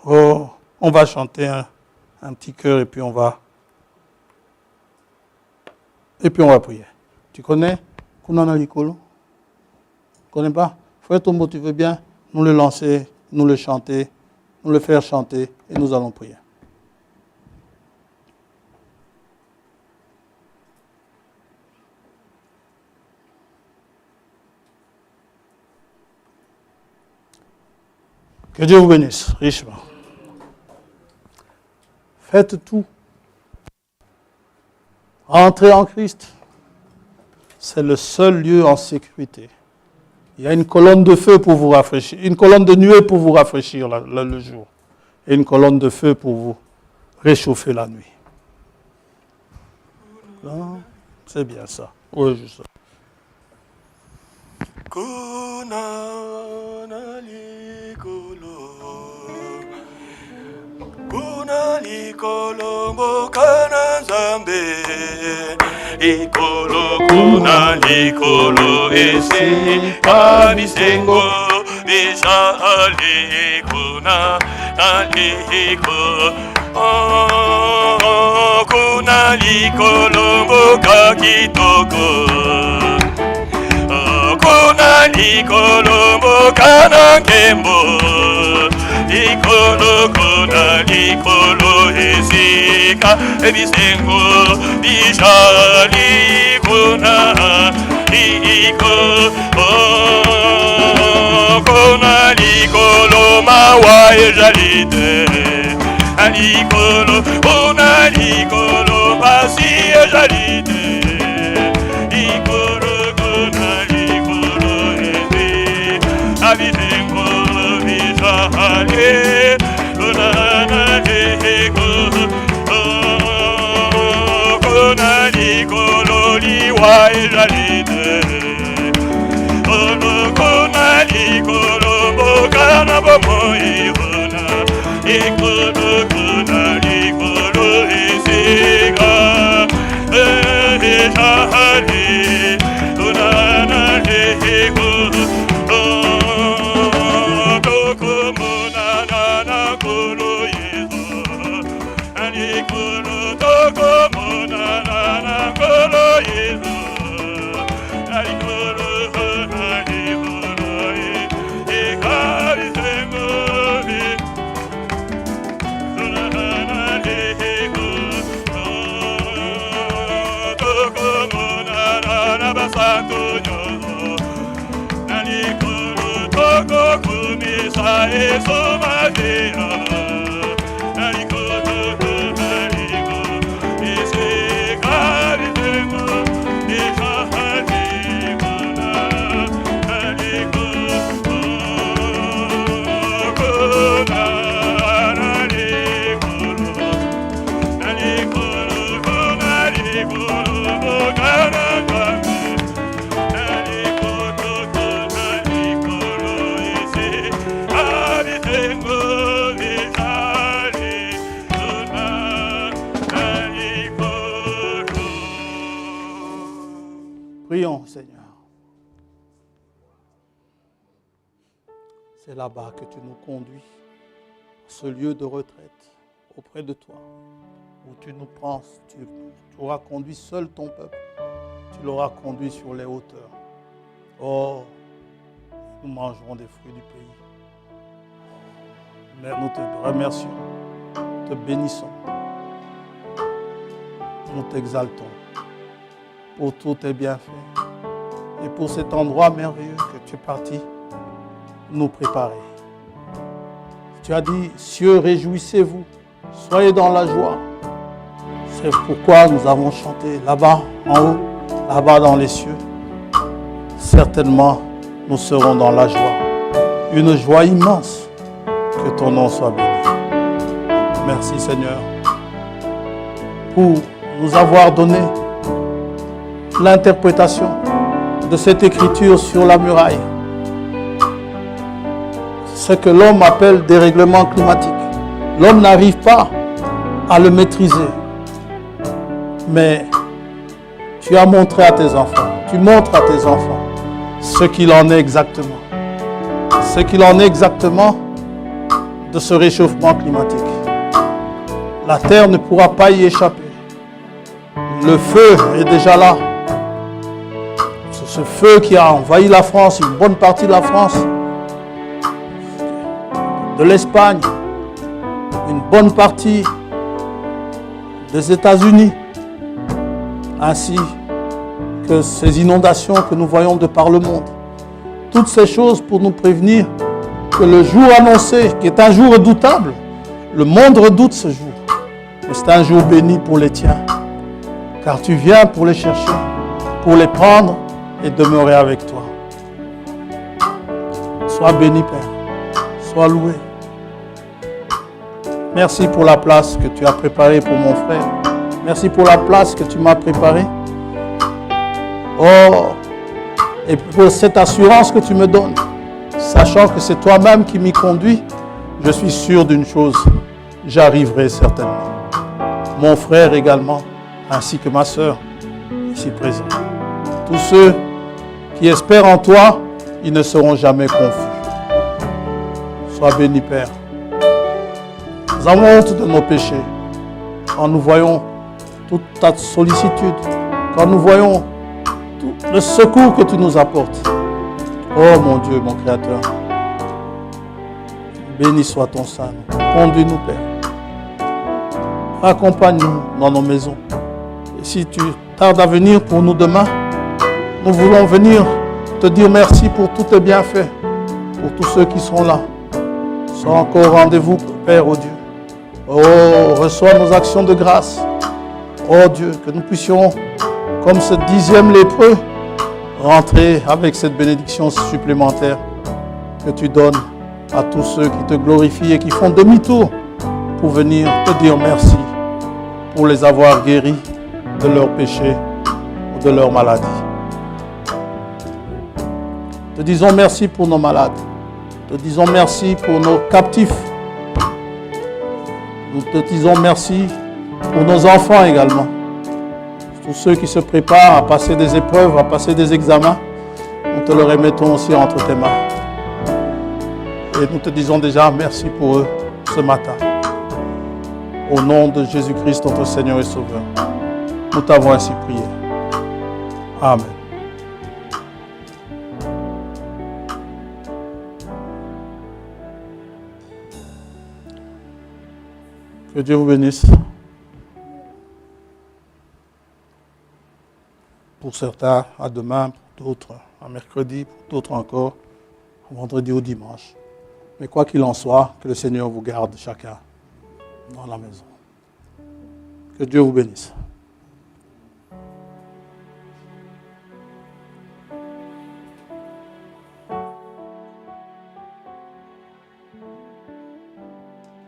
A: Oh, on va chanter un petit chœur et puis on va prier. Tu connais Kunana Likolo? Tu connais pas? Frère Tombo, tu veux bien nous le lancer, nous le chanter, nous le faire chanter et nous allons prier. Que Dieu vous bénisse richement. Faites tout. Entrez en Christ. C'est le seul lieu en sécurité. Il y a une colonne de feu pour vous rafraîchir, une colonne de nuée pour vous rafraîchir le jour, et une colonne de feu pour vous réchauffer la nuit. Non, c'est bien ça. Oui, je sais.
B: Kuna likolo mokana zambe ikolo kuna likolo esi kabisengo bishali kuna naliko kuna likolo moka kitoko kuna likolo moka na kembo likolo kuna likolo esika ebisengo bishali kuna kuna likolo mawa ejalide alikolo kuna likolo basi ejalide likolo kuna likolo esi abisengo bishali kuna likolo liwa ejalide kuna likolo bokana bomoyi kuna likolo esika ejali kuna likolo
A: Prions, Seigneur. C'est là-bas que tu nous conduis, ce lieu de retraite, auprès de toi, où tu nous prends, tu auras conduit seul ton peuple, tu l'auras conduit sur les hauteurs. Oh, nous mangerons des fruits du pays. Mais nous te remercions, te bénissons, nous t'exaltons pour tous tes bienfaits et pour cet endroit merveilleux que tu es parti nous préparer. Tu as dit, cieux, réjouissez-vous, soyez dans la joie. C'est pourquoi nous avons chanté là-bas en haut, là-bas dans les cieux. Certainement, nous serons dans la joie. Une joie immense. Que ton nom soit béni. Merci Seigneur pour nous avoir donné l'interprétation de cette écriture sur la muraille. Ce que l'homme appelle dérèglement climatique. L'homme n'arrive pas à le maîtriser. Mais tu as montré à tes enfants, tu montres à tes enfants ce qu'il en est exactement. Ce qu'il en est exactement de ce réchauffement climatique. La terre ne pourra pas y échapper. Le feu est déjà là. C'est ce feu qui a envahi la France, une bonne partie de la France, de l'Espagne, une bonne partie des États-Unis, ainsi que ces inondations que nous voyons de par le monde. Toutes ces choses pour nous prévenir que le jour annoncé, qui est un jour redoutable, le monde redoute ce jour. Mais c'est un jour béni pour les tiens. Car tu viens pour les chercher, pour les prendre et demeurer avec toi. Sois béni, Père. Sois loué. Merci pour la place que tu as préparée pour mon frère. Merci pour la place que tu m'as préparée. Oh, et pour cette assurance que tu me donnes, sachant que c'est toi-même qui m'y conduis, je suis sûr d'une chose, j'arriverai certainement. Mon frère également, ainsi que ma sœur, ici présents. Tous ceux qui espèrent en toi, ils ne seront jamais confus. Sois béni, Père. Nous avons honte de nos péchés. Quand nous voyons toute ta sollicitude, quand nous voyons tout le secours que tu nous apportes. Oh mon Dieu, mon Créateur. Béni soit ton Saint. Conduis-nous, Père. Accompagne-nous dans nos maisons. Et si tu tardes à venir pour nous demain, nous voulons venir te dire merci pour tous tes bienfaits, pour tous ceux qui sont là. Sois encore au rendez-vous, Père, oh Dieu. Oh, reçois nos actions de grâce. Oh Dieu, que nous puissions, comme ce 10e lépreux, rentrer avec cette bénédiction supplémentaire que tu donnes à tous ceux qui te glorifient et qui font demi-tour pour venir te dire merci pour les avoir guéris de leurs péchés ou de leurs maladies. Te disons merci pour nos malades. Te disons merci pour nos captifs. Nous te disons merci pour nos enfants également. Tous ceux qui se préparent à passer des épreuves, à passer des examens, nous te le remettons aussi entre tes mains. Et nous te disons déjà merci pour eux ce matin. Au nom de Jésus-Christ, notre Seigneur et Sauveur, nous t'avons ainsi prié. Amen. Que Dieu vous bénisse. Pour certains, à demain, pour d'autres, à mercredi, pour d'autres encore, vendredi ou dimanche. Mais quoi qu'il en soit, que le Seigneur vous garde chacun dans la maison. Que Dieu vous bénisse.